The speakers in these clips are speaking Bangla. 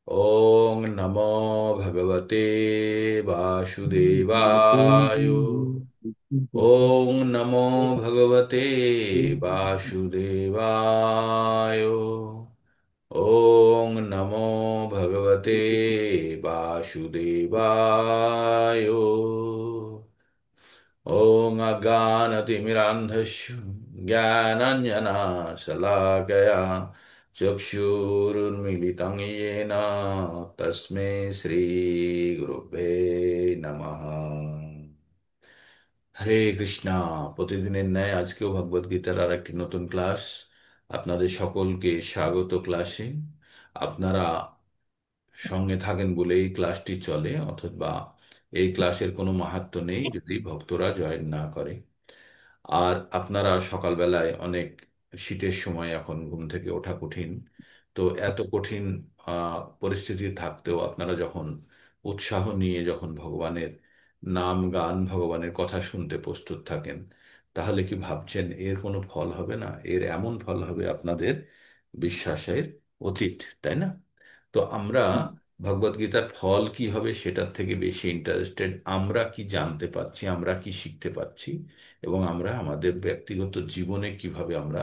ॐ नमो भगवते वासुदेवाय। ॐ नमो भगवते वासुदेवाय। ॐ नमो भगवते वासुदेवाय। ॐ अज्ञानतिमिरान्धस्य ज्ञानाञ्जनशलाकया चक्षुरुन्मीलितं येन तस्मै শ্রীগুরুবে নমঃ। হরে কৃষ্ণা। প্রতিদিনের ন্যায় আজকেও ভগবদ গীতার আর একটি নতুন ক্লাস। আপনাদের সকলকে স্বাগত ক্লাসে। আপনারা সঙ্গে থাকেন বলে এই ক্লাসটি চলে, অথবা এই ক্লাসের কোনো মাহাত্ম্য নেই যদি ভক্তরা জয়েন না করে। আর আপনারা সকালবেলায় অনেক শীতের সময় এখন ঘুম থেকে ওঠা কঠিন, তো এত কঠিন পরিস্থিতি থাকতেও আপনারা যখন উৎসাহ নিয়ে যখন ভগবানের নাম গান ভগবানের কথা শুনতে প্রস্তুত থাকেন, তাহলে কি ভাবছেন এর কোনো ফল হবে না? এর এমন ফল হবে আপনাদের বিশ্বাসের অতীত, তাই না? তো আমরা ভগবদ গীতার ফল কি হবে সেটার থেকে বেশি ইন্টারেস্টেড আমরা কি জানতে পারছি, আমরা কি শিখতে পারছি, এবং আমরা আমাদের ব্যক্তিগত জীবনে কিভাবে আমরা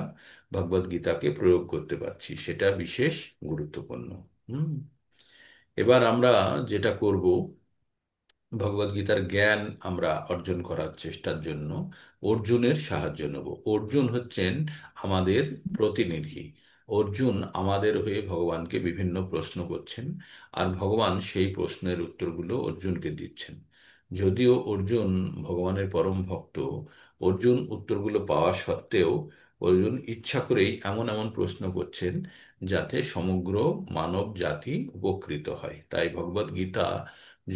ভগবদ গীতাকে প্রয়োগ করতে পারছি, সেটা বিশেষ গুরুত্বপূর্ণ। হুম। এবার আমরা যেটা করব, ভগবদ গীতার জ্ঞান আমরা অর্জন করার চেষ্টার জন্য অর্জুনের সাহায্য নেব। অর্জুন হচ্ছেন আমাদের প্রতিনিধি। অর্জুন আমাদের হয়ে ভগবানকে বিভিন্ন প্রশ্ন করছেন, আর ভগবান সেই প্রশ্নের উত্তরগুলো অর্জুনকে দিচ্ছেন। যদিও অর্জুন ভগবানের পরম ভক্ত, অর্জুন উত্তরগুলো পাওয়া সত্ত্বেও অর্জুন ইচ্ছা করেই এমন এমন প্রশ্ন করছেন যাতে সমগ্র মানব জাতি উপকৃত হয়। তাই ভগবদ গীতা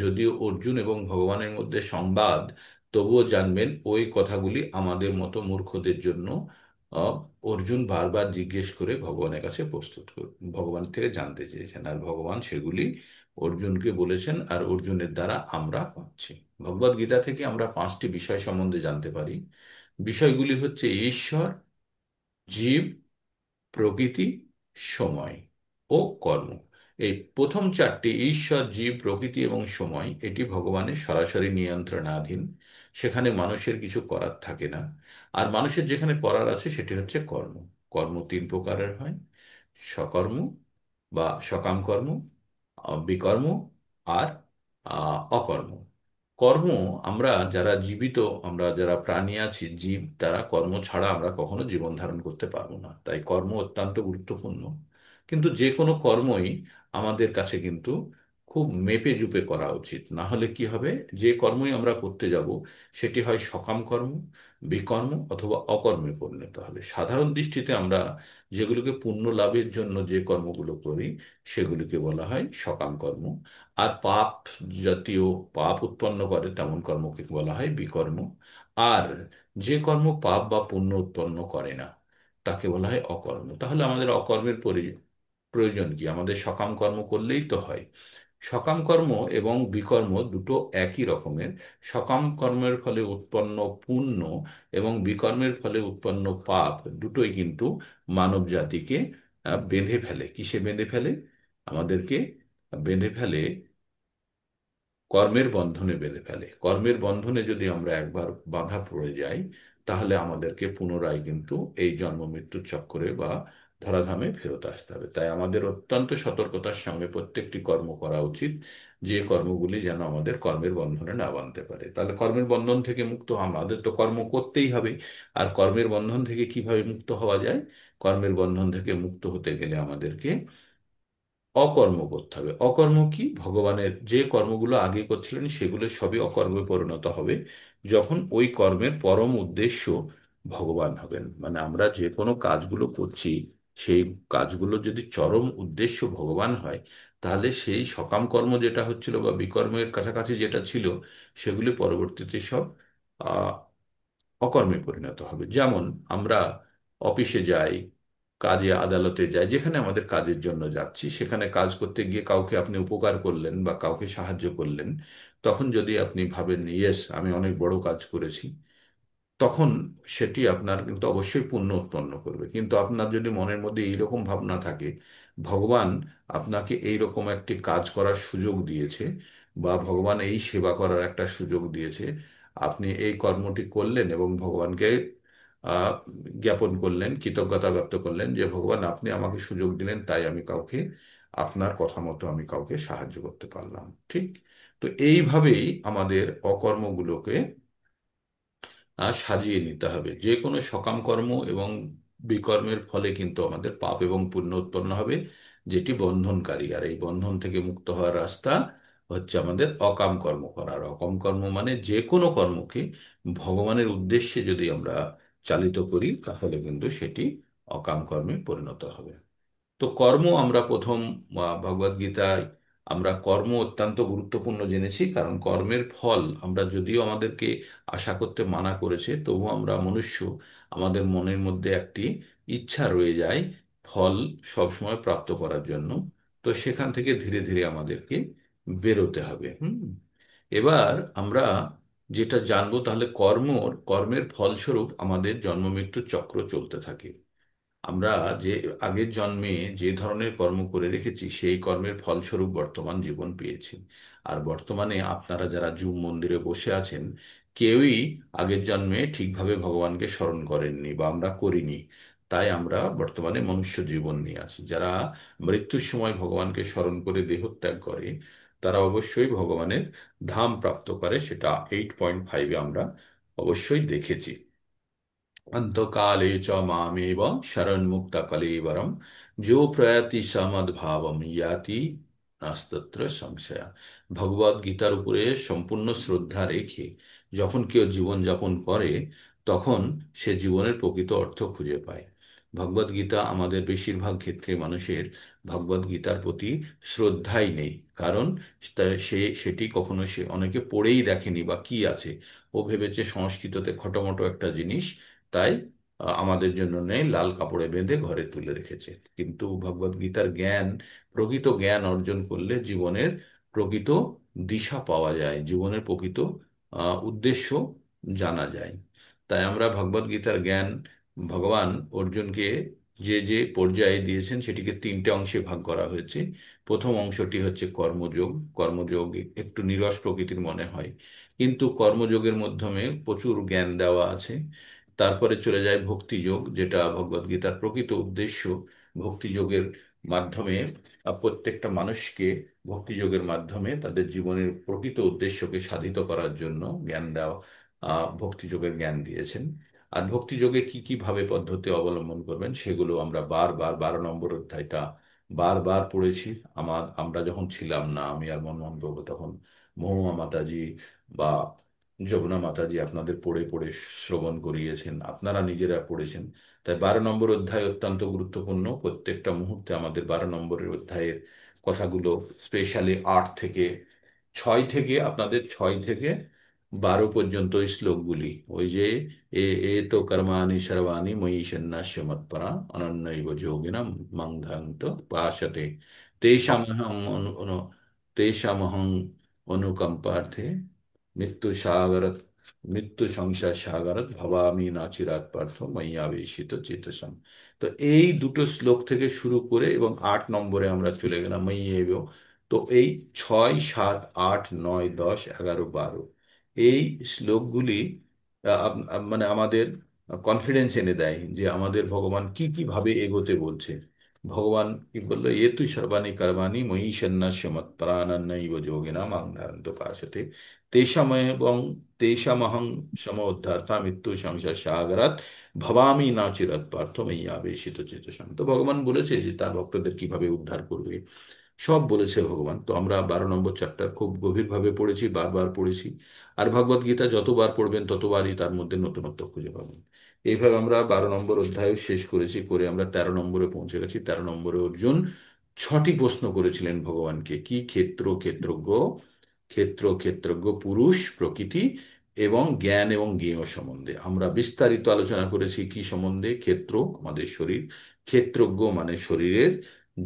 যদিও অর্জুন এবং ভগবানের মধ্যে সংবাদ, তবুও জানবেন ওই কথাগুলি আমাদের মতো মূর্খদের জন্য আহ, অর্জুন বারবার জিজ্ঞেস করে ভগবানের কাছে ভগবান থেকে জানতে চেয়েছেন, আর ভগবান সেগুলি অর্জুনকে বলেছেন, আর অর্জুনের দ্বারা আমরা পাচ্ছি। ভগবদ গীতা থেকে আমরা 5টি বিষয় সম্বন্ধে জানতে পারি। বিষয়গুলি হচ্ছে ঈশ্বর, জীব, প্রকৃতি, সময় ও কর্ম। এই প্রথম 4টি, ঈশ্বর, জীব, প্রকৃতি এবং সময়, এটি ভগবানের সরাসরি নিয়ন্ত্রণাধীন। সেখানে মানুষের কিছু করার থাকে না। আর মানুষের যেখানে করার আছে সেটি হচ্ছে কর্ম। কর্ম 3 প্রকারের হয়: সকর্ম বা সকাম কর্ম, বিকর্ম, আর অকর্ম। কর্ম, আমরা যারা জীবিত, আমরা যারা প্রাণী আছি, জীব, তারা কর্ম ছাড়া আমরা কখনো জীবন ধারণ করতে পারবো না। তাই কর্ম অত্যন্ত গুরুত্বপূর্ণ। কিন্তু যে কোনো কর্মই আমাদের কাছে কিন্তু খুব মেপে জুপে করা উচিত, না হলে কি হবে, যে কর্মই আমরা করতে যাব সেটি হয় সকাম কর্ম, বিকর্ম অথবা অকর্মে পরিণত হবে। সাধারণ দৃষ্টিতে আমরা যেগুলোকে পুণ্য লাভের জন্য যে কর্মগুলো করি সেগুলিকে বলা হয় সকাম কর্ম। আর পাপ জাতীয়, পাপ উৎপন্ন করে তেমন কর্মকে বলা হয় বিকর্ম। আর যে কর্ম পাপ বা পুণ্য উৎপন্ন করে না তাকে বলা হয় অকর্ম। তাহলে আমাদের অকর্মের প্রয়োজন কি? আমাদের সকাম কর্ম করলেই তো হয়। সকাম কর্ম এবং বিকর্ম দুটো একই রকমের। সকাম কর্মের ফলে উৎপন্ন পুণ্য এবং বিকর্মের ফলে উৎপন্ন পাপ দুটোই কিন্তু মানব জাতিকে বেঁধে ফেলে। কিসে বেঁধে ফেলে? আমাদেরকে বেঁধে ফেলে কর্মের বন্ধনে বেঁধে ফেলে। কর্মের বন্ধনে যদি আমরা একবার বাঁধা পড়ে যাই, তাহলে আমাদেরকে পুনরায় কিন্তু এই জন্ম মৃত্যুর চক্করে বা ধরাধামে ফেরত আসতে হবে। তাই আমাদের অত্যন্ত সতর্কতার সঙ্গে প্রত্যেকটি কর্ম করা উচিত, যে কর্মগুলি যেন আমাদের কর্মের বন্ধনে না বাঁধতে পারে। তাহলে কর্মের বন্ধন থেকে মুক্ত আমাদের তো কর্ম করতেই হবে। আর কর্মের বন্ধন থেকে কিভাবে মুক্ত হওয়া যায়? কর্মের বন্ধন থেকে মুক্ত হতে গেলে আমাদেরকে অকর্ম করতে হবে। অকর্ম কি? ভগবানের যে কর্মগুলো আগে করছিলেন সেগুলো সবই অকর্মে পরিণত হবে যখন ওই কর্মের পরম উদ্দেশ্য ভগবান হবেন। মানে আমরা যে কোনো কাজগুলো করছি, সেই কাজগুলো যদি চরম উদ্দেশ্য ভগবান হয়, তাহলে সেই সকাম কর্ম যেটা হচ্ছিল বা বিকর্মের কাছাকাছি যেটা ছিল, সেগুলি পরবর্তীতে সব অকর্মে পরিণত হবে। যেমন আমরা অফিসে যাই, কাজে আদালতে যাই, যেখানে আমাদের কাজের জন্য যাচ্ছি, সেখানে কাজ করতে গিয়ে কাউকে আপনি উপকার করলেন বা কাউকে সাহায্য করলেন, তখন যদি আপনি ভাবেন ইয়েস আমি অনেক বড় কাজ করেছি, তখন সেটি আপনার কিন্তু অবশ্যই পুণ্য উৎপন্ন করবে। কিন্তু আপনার যদি মনের মধ্যে এইরকম ভাবনা থাকে, ভগবান আপনাকে এইরকম একটি কাজ করার সুযোগ দিয়েছে, বা ভগবান এই সেবা করার একটা সুযোগ দিয়েছে, আপনি এই কর্মটি করলেন এবং ভগবানকে আহ, জ্ঞাপন করলেন, কৃতজ্ঞতা ব্যক্ত করলেন যে ভগবান আপনি আমাকে সুযোগ দিলেন, তাই আমি কাউকে, আপনার কথা মতো আমি কাউকে সাহায্য করতে পারলাম। ঠিক। তো এইভাবেই আমাদের অকর্মগুলোকে সাজিয়ে নিতে হবে। যে কোনো সকাম কর্ম এবং বিকর্মের ফলে কিন্তু আমাদের পাপ এবং পুণ্য উৎপন্ন হবে, যেটি বন্ধনকারী। আর এই বন্ধন থেকে মুক্ত হওয়ার রাস্তা হচ্ছে আমাদের অকাম কর্ম করার। অকাম কর্ম মানে যে কোনো কর্মকে ভগবানের উদ্দেশ্যে যদি আমরা চালিত করি, তাহলে কিন্তু সেটি অকাম কর্মে পরিণত হবে। তো কর্ম আমরা প্রথম ভগবদ গীতায় আমরা কর্ম অত্যন্ত গুরুত্বপূর্ণ জেনেছি, কারণ কর্মের ফল আমরা, যদিও আমাদেরকে আশা করতে মানা করেছে, তবু আমরা মনুষ্য, আমাদের মনের মধ্যে একটি ইচ্ছা রয়ে যায় ফল সবসময় প্রাপ্ত করার জন্য। তো সেখান থেকে ধীরে ধীরে আমাদেরকে বেরোতে হবে। এবার আমরা যেটা জানবো, তাহলে কর্মের ফলস্বরূপ আমাদের জন্ম মৃত্যু চক্র চলতে থাকে। আমরা যে আগের জন্মে যে ধরনের কর্ম করে রেখেছি, সেই কর্মের ফলস্বরূপ বর্তমান জীবন পেয়েছি। আর বর্তমানে আপনারা যারা জুম মন্দিরে বসে আছেন, কেউই আগের জন্মে ঠিকভাবে ভগবানকে স্মরণ করেননি, বা আমরা করিনি। তাই আমরা বর্তমানে মনুষ্য জীবন নিয়ে আছি। যারা মৃত্যুর সময় ভগবানকে স্মরণ করে দেহত্যাগ করে, তারা অবশ্যই ভগবানের ধাম প্রাপ্ত করে। সেটা 8.5-এ আমরা অবশ্যই দেখেছি। अंतकाले च मामेव शरणमुक्तकलेवरं जो प्रयाति समद्भावम याति নাস্তত্র সংশয়। ভগবদ গীতার উপরে সম্পূর্ণ শ্রদ্ধা রেখে যখন কেউ জীবন যাপন করে, তখন সে জীবনের প্রকৃত অর্থ খুঁজে পায়। ভগবদ গীতা আমাদের বেশিরভাগ ক্ষেত্রে মানুষের ভগবদ গীতার প্রতি শ্রদ্ধাই নেই। কারণ সেটি কখনো সে অনেকে পড়েই দেখেনি বা কি আছে, ও ভেবেছে সংস্কৃততে খটোমটো একটা জিনিস, তাই আমাদের জন্য নেই, লাল কাপড়ে বেঁধে ঘরে তুলে রেখেছে। কিন্তু ভগবদ গীতার জ্ঞান, প্রকৃত জ্ঞান অর্জন করলে জীবনের প্রকৃত দিশা পাওয়া যায়, জীবনের প্রকৃত উদ্দেশ্য জানা যায়। তাই আমরা ভগবদ গীতার জ্ঞান, ভগবান অর্জুনকে যে যে পর্যায়ে দিয়েছেন, সেটিকে তিনটে অংশে ভাগ করা হয়েছে। প্রথম অংশটি হচ্ছে কর্মযোগ। কর্মযোগ একটু নিরস প্রকৃতির মনে হয়, কিন্তু কর্মযোগের মাধ্যমে প্রচুর জ্ঞান দেওয়া আছে। তারপরে চলে যায় ভক্তিযোগ, যেটা ভগবদ গীতার প্রকৃত উদ্দেশ্য। ভক্তিযোগের মাধ্যমে প্রত্যেকটা মানুষকে ভক্তিযোগের মাধ্যমে তাদের জীবনের প্রকৃত উদ্দেশ্যকে সাধিত করার জন্য জ্ঞান দেওয়া, ভক্তিযোগের জ্ঞান দিয়েছেন। আর ভক্তিযোগে কি কি ভাবে পদ্ধতি অবলম্বন করবেন, সেগুলো আমরা বারবার, 12 নম্বর অধ্যায়টা বারবার পড়েছি। আমরা যখন ছিলাম না, আমি আর মনমোহন প্রভু, তখন মহুয়া মাতাজি বা যমুনা মাতাজি আপনাদের পড়ে পড়ে শ্রবণ করিয়েছেন, আপনারা নিজেরা পড়েছেন। তাই 12 নম্বর অধ্যায় অত্যন্ত গুরুত্বপূর্ণ। প্রত্যেকটা মুহূর্তে আমাদের 12 নম্বরের অধ্যায়ের কথাগুলো, স্পেশালি 6 থেকে 12 পর্যন্ত এই শ্লোকগুলি, ওই যে এ এ তো কর্মাণি সর্বাণি ময়ি সন্ন্যাস্য মৎপরা অনন্যৈব যোগিনাম মাং ধ্যান্ত পাশতে তেষামহং তেষামহং অনুকম্পার্থে মৃত্যু সাগর মৃত্যু সংসার সাগর ভবামি নাচিরাত পার্থ ময়্যাবেশিত চেতসম। তো এই দুটো শ্লোক থেকে শুরু করে এবং 8 নম্বরে আমরা চলে গেলাম ময়্যেব। তো এই 6, 7, 8, 9, 10, 11, 12 এই শ্লোকগুলি মানে আমাদের কনফিডেন্স এনে দেয় যে আমাদের ভগবান কি কি ভাবে এগোতে বলছে। ভগবান কি বললো, এ তুই সর্বাণী কর্মাণি ময়ি সন্ন্যাস্য মৎপরানন্নৈব যোগিনা মাং ধারন্ত পাশতে তেষামহং তেষামহং সমোদ্ধার্তা মৃত্যু সংসার সাগরাত ভবামি না চিরাত পার্থ ময়্যাবেশিত চেতসম। তো ভগবান বলেছে যে তার ভক্তদের কিভাবে উদ্ধার করবে, সব বলেছে ভগবান। তো আমরা 12 নম্বর চ্যাপ্টার খুব গভীরভাবে পড়েছি, বারবার পড়েছি। আর ভগবদ গীতা যতবার পড়বেন ততবারই তার মধ্যে নতুনত্ব খুঁজে পাবেন। এইভাবে আমরা 12 নম্বর অধ্যায় শেষ করেছি, করে আমরা 13 নম্বরে পৌঁছে গেছি। 13 নম্বরে অর্জুন 6টি প্রশ্ন করেছিলেন ভগবানকে, কি ক্ষেত্রজ্ঞ, ক্ষেত্রজ্ঞ পুরুষ, প্রকৃতি এবং জ্ঞান এবং জ্ঞেয় সম্বন্ধে। আমরা বিস্তারিত আলোচনা করেছি কি সম্বন্ধে, ক্ষেত্র আমাদের শরীর, ক্ষেত্রজ্ঞ মানে শরীরের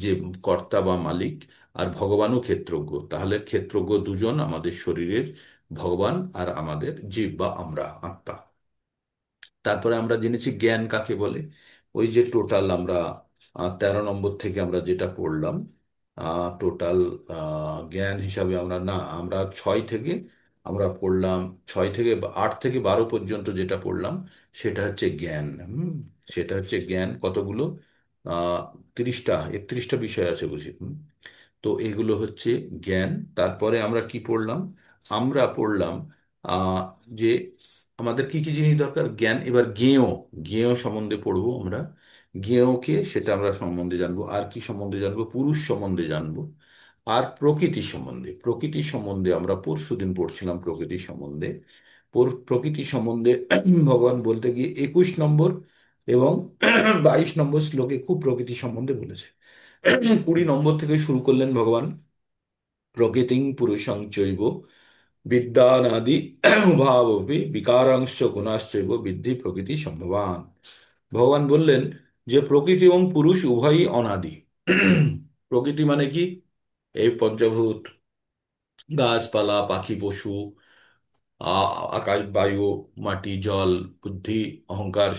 যে কর্তা বা মালিক, আর ভগবানও ক্ষেত্রজ্ঞ। তাহলে ক্ষেত্রজ্ঞ দুজন, আমাদের শরীরের ভগবান আর আমাদের জীব বা আমরা আত্মা। তারপরে আমরা জেনেছি জ্ঞান কাকে বলে। ওই যে টোটাল আমরা 13 নম্বর থেকে আমরা যেটা পড়লাম, টোটাল জ্ঞান হিসাবে আমরা 6 থেকে আমরা পড়লাম, 8 থেকে 12 পর্যন্ত যেটা পড়লাম সেটা হচ্ছে জ্ঞান। সেটা হচ্ছে জ্ঞান কতগুলো, আহ 31টা বিষয় আছে বুঝি। তো এগুলো হচ্ছে জ্ঞান। তারপরে আমরা কি পড়লাম, আমরা পড়লাম আহ যে আমাদের কি কি জিনিস দরকার, জ্ঞান। এবার জ্ঞেয়, জ্ঞেয় সম্বন্ধে পড়বো আমরা। জ্ঞেয়কে সেটা আমরা সম্বন্ধে জানবো। আর কি সম্বন্ধে জানবো, পুরুষ সম্বন্ধে জানবো। আর প্রকৃতি সম্বন্ধে, প্রকৃতি সম্বন্ধে আমরা পরশুদিন পড়ছিলাম প্রকৃতি সম্বন্ধে। প্রকৃতি সম্বন্ধে ভগবান বলতে গিয়ে 21 নম্বর এবং 22 নম্বর শ্লোকে খুব প্রকৃতি সম্বন্ধে বলেছে। 20 নম্বর থেকে শুরু করলেন ভগবান, প্রকৃতিং পুরুষং চৈব বিদ্যানাদি উভাবপি বিকারাংশ গুণাশ্চৈব বিদ্ধি প্রকৃতি সম্ভবান। ভগবান বললেন যে প্রকৃতি এবং পুরুষ উভয়ই অনাদি। প্রকৃতি মানে কি, এই পঞ্চভূত, গাছপালা, পাখি, পশু, আকাশ, বায়ু, মাটি, জল, বুদ্ধি, অহংকার,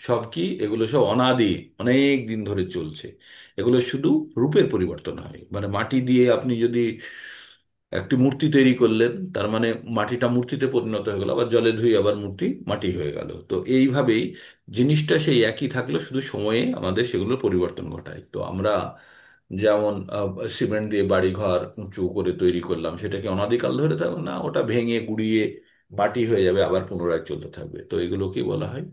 সব কি, এগুলো সব অনাদি, অনেক দিন ধরে চলছে। এগুলো শুধু রূপের পরিবর্তন হয়। মানে মাটি দিয়ে আপনি যদি একটি মূর্তি তৈরি করলেন, তার মানে মাটিটা মূর্তিতে পরিণত হয়ে গেল, আবার জলে ধুই আবার মূর্তি মাটি হয়ে গেল। তো এইভাবেই জিনিসটা সেই একই থাকলো, শুধু সময়ে আমাদের সেগুলোর পরিবর্তন ঘটায়। তো আমরা যেমন সিমেন্ট দিয়ে বাড়ি ঘর উঁচু করে তৈরি করলাম, সেটা কি অনাদিকাল ধরে থাকবে না, ওটা ভেঙে গুড়িয়ে মাটি হয়ে যাবে, আবার পুনরায় চলতে থাকবে। তো এগুলো কি বলা হয়,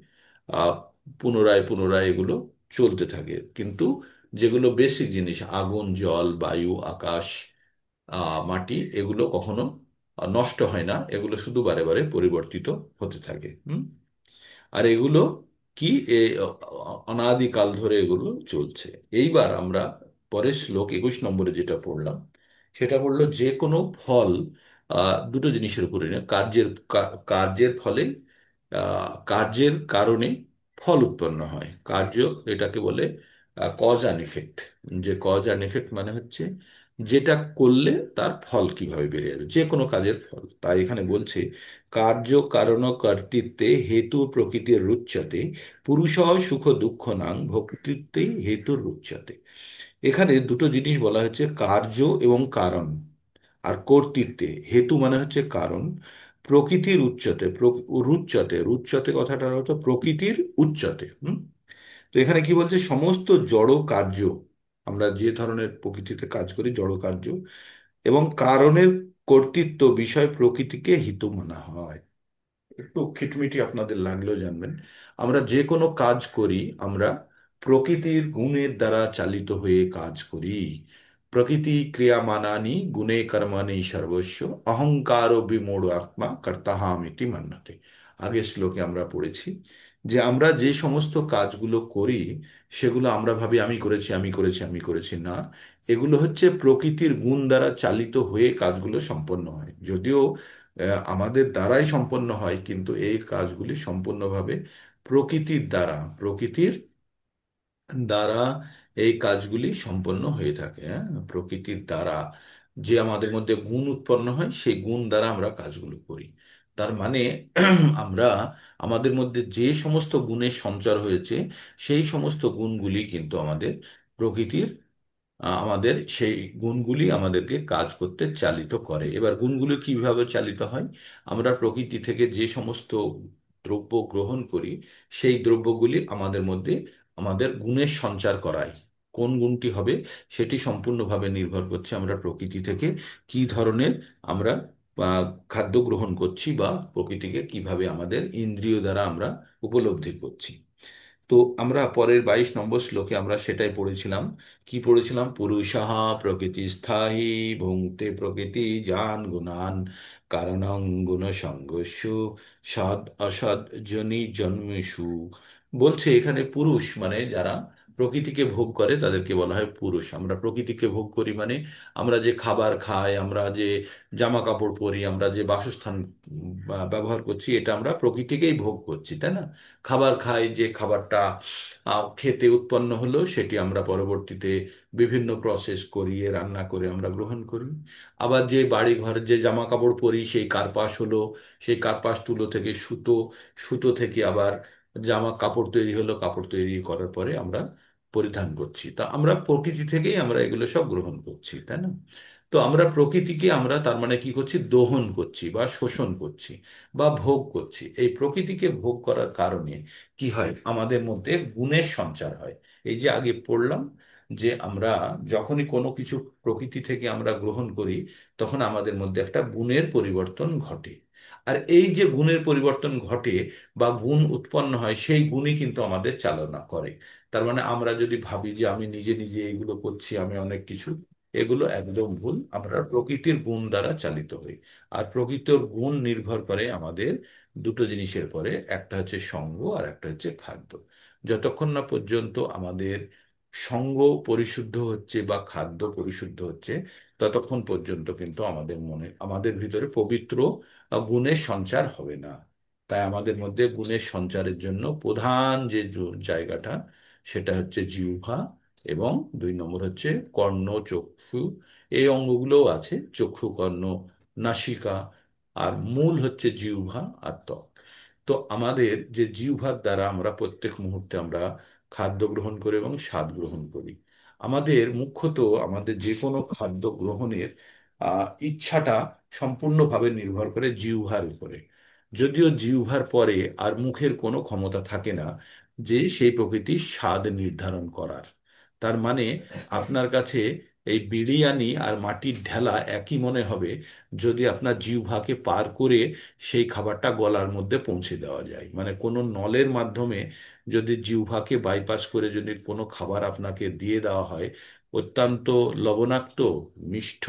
আহ পুনরায় পুনরায় এগুলো চলতে থাকে। কিন্তু যেগুলো বেসিক জিনিস, আগুন, জল, বায়ু, আকাশ, মাটি, এগুলো কখনো নষ্ট হয় না, এগুলো শুধু বারে বারে পরিবর্তিত হতে থাকে। আর এগুলো কি, অনাদিকাল ধরে এগুলো চলছে। এইবার আমরা পরের শ্লোক 21 নম্বরে যেটা পড়লাম, সেটা বললো যে কোনো ফল দুটো জিনিসের উপরে না, কার্যের ফলে, কার্যের কারণে ফল উৎপন্ন হয়। কার্য, এটাকে বলে কজ অ্যান্ড ইফেক্ট। যে কজ অ্যান্ড ইফেক্ট মানে হচ্ছে যেটা করলে তার ফল কিভাবে বেড়ে যাবে, যে কোনো কাজের ফল। তাই এখানে বলছে কার্য কারণ কর্তৃত্বে হেতু প্রকৃতির রুচ্যতে পুরুষ সুখ দুঃখ নাং ভোক্তৃত্বে হেতুর রুচ্যতে। এখানে দুটো জিনিস বলা হচ্ছে, কার্য এবং কারণ। আর কর্তৃত্বে, হেতু মানে হচ্ছে কারণ, প্রকৃতির উচ্চতে, রুচ্যতে, রুচ্যতে কথাটার অর্থ প্রকৃতির উচ্চতে। তো এখানে কি বলছে, সমস্ত জড় কার্য, আমরা যে ধরনের প্রকৃতিতে কাজ করি, জড় কার্য এবং কারণের কর্তৃত্ব বিষয় প্রকৃতিকে হিত মানা হয়। একটু খিটমিটি আপনাদের লাগলেও জানবেন, আমরা যে কোনো কাজ করি, আমরা প্রকৃতির গুণের দ্বারা চালিত হয়ে কাজ করি। প্রকৃতি ক্রিয়ামানানি গুণে কর্মাণি সর্বস্ব অহংকার বিমূঢ় আত্মা কর্তাহামিতি মান্যতে। আগের শ্লোকে আমরা পড়েছি যে আমরা যে সমস্ত কাজগুলো করি, সেগুলো আমরা ভাবি আমি করেছি, আমি করেছি, আমি করেছি, না। এগুলো হচ্ছে প্রকৃতির গুণ দ্বারা চালিত হয়ে কাজগুলো সম্পন্ন হয়। যদিও আমাদের দ্বারাই সম্পন্ন হয়, কিন্তু এই কাজগুলি সম্পূর্ণভাবে প্রকৃতির দ্বারা এই কাজগুলি সম্পন্ন হয়ে থাকে। হ্যাঁ, প্রকৃতির দ্বারা যে আমাদের মধ্যে গুণ উৎপন্ন হয়, সেই গুণ দ্বারা আমরা কাজগুলো করি। তার মানে আমরা আমাদের মধ্যে যে সমস্ত গুণের সঞ্চার হয়েছে, সেই সমস্ত গুণগুলি কিন্তু আমাদের প্রকৃতির, আমাদের সেই গুণগুলি আমাদেরকে কাজ করতে চালিত করে। এবার গুণগুলি কিভাবে চালিত হয়, আমরা প্রকৃতি থেকে যে সমস্ত দ্রব্য গ্রহণ করি, সেই দ্রব্যগুলি আমাদের মধ্যে আমাদের গুণের সঞ্চার করায়। কোন গুণটি হবে সেটি সম্পূর্ণভাবে নির্ভর করছে আমরা প্রকৃতি থেকে কি ধরনের আমরা খাদ্য গ্রহণ করছি, বা প্রকৃতিকে কিভাবে আমাদের ইন্দ্রিয় দ্বারা আমরা উপলব্ধি করছি। তো আমরা পরের 22 নম্বর শ্লোকে আমরা সেটাই পড়েছিলাম। কি পড়েছিলাম, পুরুষাহ প্রকৃতি স্থায়ী ভুঙ্ক্তে প্রকৃতি জান গুণান কারণং গুণ সংগস্য সদ অসদ জনি জন্মেষু। বলছে এখানে পুরুষ মানে যারা প্রকৃতিকে ভোগ করে তাদেরকে বলা হয় পুরুষ। আমরা প্রকৃতিকে ভোগ করি মানে আমরা যে খাবার খাই, আমরা যে জামা কাপড় পরি, আমরা যে বাসস্থান ব্যবহার করছি, এটা আমরা প্রকৃতিকেই ভোগ করছি, তাই না? খাবার খাই, যে খাবারটা খেতে উৎপন্ন হলো সেটি আমরা পরবর্তীতে বিভিন্ন প্রসেস করিয়ে রান্না করে আমরা গ্রহণ করি। আবার যে বাড়ি ঘর যে জামা কাপড় পরি, সেই কার্পাস হলো, সেই কার্পাস তুলো থেকে সুতো, সুতো থেকে আবার জামা কাপড় তৈরি হলো, কাপড় তৈরি করার পরে আমরা পরিধান করছি। তা আমরা প্রকৃতি থেকেই আমরা এগুলো সব গ্রহণ করছি, তাই না? তো আমরা প্রকৃতিকে আমরা তার মানে কি করছি, দহন করছি বা শোষণ করছি বা ভোগ করছি। এই প্রকৃতিকে ভোগ করার কারণে কি হয়, আমাদের মধ্যে গুণের সঞ্চার হয়। এই যে আগে পড়লাম যে আমরা যখনই কোনো কিছু প্রকৃতি থেকে আমরা গ্রহণ করি, তখন আমাদের মধ্যে একটা গুণের পরিবর্তন ঘটে। আর এই যে গুণের পরিবর্তন ঘটে বা গুণ উৎপন্ন হয়, সেই গুণই কিন্তু আমাদের চালনা করে। তার মানে আমরা যদি ভাবি যে আমি নিজে নিজে এইগুলো করছি, আমি অনেক কিছু, এগুলো একদম ভুল। আমরা প্রকৃতির গুণ দ্বারা চালিত হই। আর প্রকৃতির গুণ নির্ভর করে আমাদের দুটো জিনিসের পরে, একটা হচ্ছে সঙ্গ আর একটা হচ্ছে খাদ্য। যতক্ষণ না পর্যন্ত আমাদের সঙ্গ পরিশুদ্ধ হচ্ছে বা খাদ্য পরিশুদ্ধ হচ্ছে, ততক্ষণ পর্যন্ত কিন্তু আমাদের মনে, আমাদের ভিতরে পবিত্র গুণের সঞ্চার হবে না। তাই আমাদের মধ্যে গুণের সঞ্চারের জন্য প্রধান যে জায়গাটা, সেটা হচ্ছে জিহ্বা, এবং 2 নম্বর হচ্ছে কর্ণ, চক্ষু, এই অঙ্গগুলোও আছে, চক্ষু, কর্ণ, নাসিকা, আর মূল হচ্ছে জিহ্বা আর ত্বক। তো আমাদের যে জিহ্বার দ্বারা আমরা প্রত্যেক মুহূর্তে আমরা খাদ্য গ্রহণ করি এবং স্বাদ গ্রহণ করি। আমাদের মুখ্যত আমাদের যে কোনো খাদ্য গ্রহণের ইচ্ছাটা সম্পূর্ণভাবে নির্ভর করে জিহ্বার উপরে। যদিও জিহ্বার পরে আর মুখের কোনো ক্ষমতা থাকে না যে সেই প্রকৃতির স্বাদ নির্ধারণ করার। তার মানে আপনার কাছে এই বিরিয়ানি আর মাটির ঢেলা একই মনে হবে, যদি আপনার জিহ্বাকে পার করে সেই খাবারটা গলার মধ্যে পৌঁছে দেওয়া যায়। মানে কোনো নলের মাধ্যমে যদি জিহ্বাকে বাইপাস করে যদি কোনো খাবার আপনাকে দিয়ে দেওয়া হয়, অত্যন্ত লবণাক্ত, মিষ্ট,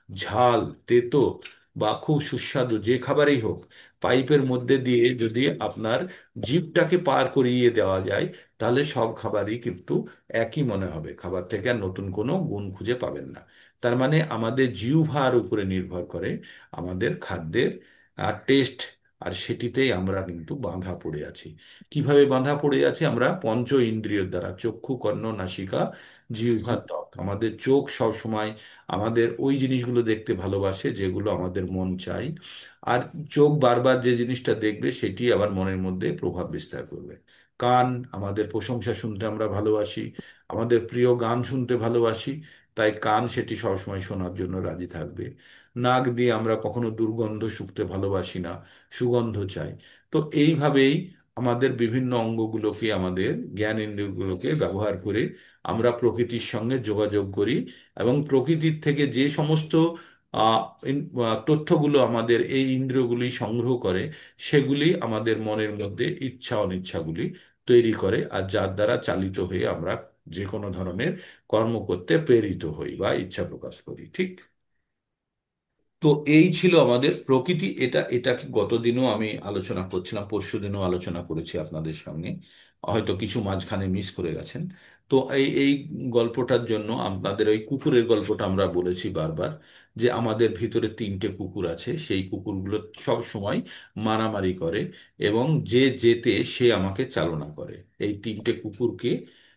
ঝাল, তেতো বা খুব সুস্বাদু যে খাবারই হোক, পাইপের মধ্যে দিয়ে যদি আপনার জিভটাকে পার করিয়ে দেওয়া যায়, তাহলে সব খাবারই কিন্তু একই মনে হবে, খাবার থেকে আর নতুন কোনো গুণ খুঁজে পাবেন না। তার মানে আমাদের জিহ্বার উপরে নির্ভর করে আমাদের খাদ্যের টেস্ট। আর সেটিতেই আমরা কিন্তু বাঁধা পড়ে আছি। কিভাবে বাঁধা পড়ে আছি? আমরা পঞ্চ ইন্দ্রিয়ের দ্বারা, চক্ষু, কর্ণ, নাসিকা, জিহ্বা, ত্বক। আমাদের চোখ সব সময় আমাদের ওই জিনিসগুলো দেখতে ভালোবাসে যেগুলো আমাদের মন চাই। আর চোখ বারবার যে জিনিসটা দেখবে সেটি আবার মনের মধ্যে প্রভাব বিস্তার করবে। কান, আমাদের প্রশংসা শুনতে আমরা ভালোবাসি, আমাদের প্রিয় গান শুনতে ভালোবাসি, তাই কান সেটি সবসময় শোনার জন্য রাজি থাকবে। নাক দিয়ে আমরা কখনো দুর্গন্ধ শুঁকতে ভালোবাসি না, সুগন্ধ চাই। তো এইভাবেই আমাদের বিভিন্ন অঙ্গগুলোকে, আমাদের জ্ঞান ইন্দ্রিয়গুলোকে ব্যবহার করে আমরা প্রকৃতির সঙ্গে যোগাযোগ করি, এবং প্রকৃতির থেকে যে সমস্ত আহ, তথ্যগুলো আমাদের এই ইন্দ্রিয়গুলি সংগ্রহ করে, সেগুলি আমাদের মনের মধ্যে ইচ্ছা অনিচ্ছাগুলি তৈরি করে, আর যার দ্বারা চালিত হয়ে আমরা যে কোনো ধরনের কর্ম করতে প্রেরিত হই বা ইচ্ছা প্রকাশ করি, ঠিক? তো এই ছিল আমাদের প্রকৃতি। এটা গতদিনও আমি আলোচনা করছিলাম, পরশুদিনও আলোচনা করেছি আপনাদের সঙ্গে, হয়তো কিছু মাঝখানে মিস করে গেছেন। তো এই গল্পটার জন্য আপনাদের ওই কুকুরের গল্পটা আমরা বলেছি বারবার, যে আমাদের ভিতরে 3টে কুকুর আছে, সেই কুকুরগুলো সব সময় মারামারি করে, এবং যে জেতে সে আমাকে চালনা করে। এই 3টে কুকুরকে,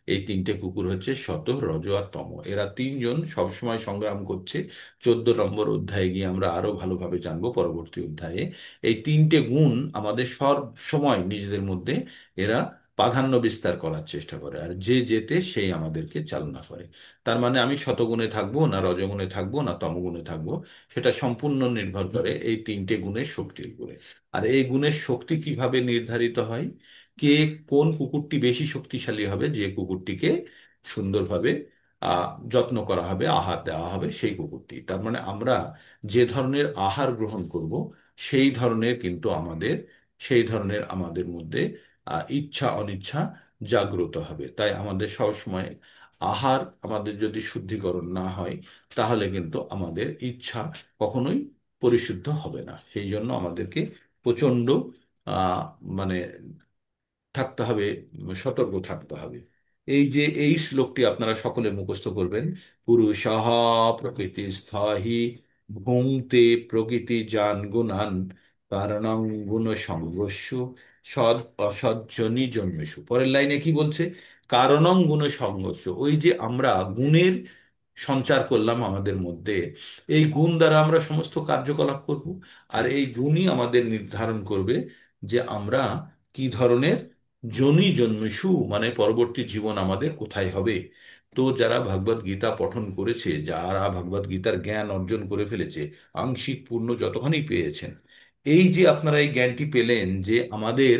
এই 3টে কুকুর হচ্ছে সত, রজ আর তম। এরা 3জন সবসময় সংগ্রাম করছে। 14 নম্বর অধ্যায়ে গিয়ে আমরা আরো ভালোভাবে জানবো পরবর্তী অধ্যায়ে। এই 3টে গুণ আমাদের সব সময় নিজেদের মধ্যে এরা প্রাধান্য বিস্তার করার চেষ্টা করে, আর যে যেতে সেই আমাদেরকে চালনা করে। তার মানে আমি শতগুণে থাকবো না রজগুণে থাকবো না তমগুণে থাকবো, সেটা সম্পূর্ণ নির্ভর করে এই 3টে গুণের শক্তির উপরে। আর এই গুণের শক্তি কিভাবে নির্ধারিত হয়? কে, কোন কুকুরটি বেশি শক্তিশালী হবে, যে কুকুরটিকে সুন্দরভাবে যত্ন করা হবে, আহার দেওয়া হবে, সেই কুকুরটি। তার মানে আমরা যে ধরনের আহার গ্রহণ করব, সেই ধরনের কিন্তু আমাদের, সেই ধরনের আমাদের মধ্যে ইচ্ছা অনিচ্ছা জাগ্রত হবে। তাই আমাদের সব সময় আহার আমাদের যদি শুদ্ধিকরণ না হয়, তাহলে কিন্তু আমাদের ইচ্ছা কখনোই পরিশুদ্ধ হবে না। সেই জন্য আমাদেরকে প্রচন্ড আহ মানে থাকতে হবে, সতর্ক থাকতে হবে। এই শ্লোকটি আপনারা সকলে মুখস্থ করবেন। পুরুষঃ প্রকৃতিস্থহি ভুঙ্ক্তে প্রকৃতি জান গুণান কারণং গুণ সংগস্য সৎ অসৎজনি জন্মেষু। পরের লাইনে কি বলছে? কারণং গুণ সংগস্য। ওই যে আমরা গুণের সঞ্চার করলাম আমাদের মধ্যে, এই গুণ দ্বারা আমরা সমস্ত কার্যকলাপ করব। আর এই গুণই আমাদের নির্ধারণ করবে যে আমরা কি ধরনের জনি জন্মেষু, মানে পরবর্তী জীবন আমাদের কোথায় হবে। তো যারা ভগবত গীতা পঠন করেছে, যারা ভগবত গীতার জ্ঞান অর্জন করে ফেলেছে, আংশিক পূর্ণ যতখানি পেয়েছেন, এই যে আপনারা এই জ্ঞানটি পেলেন যে আমাদের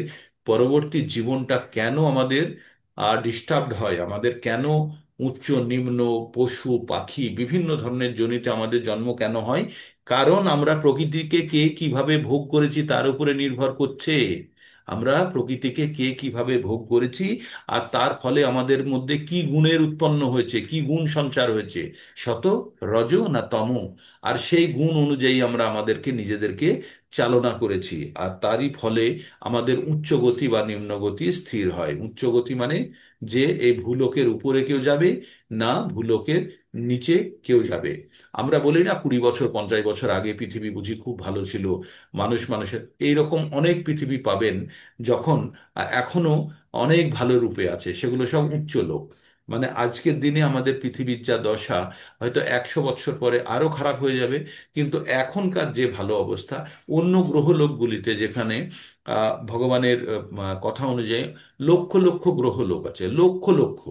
পরবর্তী জীবনটা কেন আমাদের ডিস্টার্বড হয়, আমাদের কেন উচ্চ নিম্ন পশু পাখি বিভিন্ন ধরনের জনিতে আমাদের জন্ম কেন হয়, কারণ আমরা প্রকৃতিকে কে কিভাবে ভোগ করেছি তার উপরে নির্ভর করছে। আমরা প্রকৃতিকে কে কিভাবে ভোগ করেছি, আর তার ফলে আমাদের মধ্যে কি গুণের উৎপন্ন হয়েছে, কি গুণ সঞ্চার হয়েছে, সত, রজ না তম। আর সেই গুণ অনুযায়ী আমরা আমাদেরকে নিজেদেরকে চালনা করেছি, আর তারই ফলে আমাদের উচ্চ গতি বা নিম্ন গতি স্থির হয়। উচ্চ গতি মানে যে এই ভূলোকের উপরে কেউ যাবে, না ভূলোকের নিচে কেউ যাবে। আমরা বলি না 20 বছর 50 বছর আগে পৃথিবী বুঝি খুব ভালো ছিল, মানুষের এইরকম অনেক পৃথিবী পাবেন যখন এখনো অনেক ভালো রূপে আছে, সেগুলো সব উচ্চ লোক। মানে আজকের দিনে আমাদের পৃথিবীর যা দশা, হয়তো 100 বছর পরে আরো খারাপ হয়ে যাবে। কিন্তু এখনকার যে ভালো অবস্থা, অন্য গ্রহ লোকগুলিতে যেখানে ভগবানের কথা অনুযায়ী লক্ষ লক্ষ গ্রহ লোক আছে, লক্ষ লক্ষ,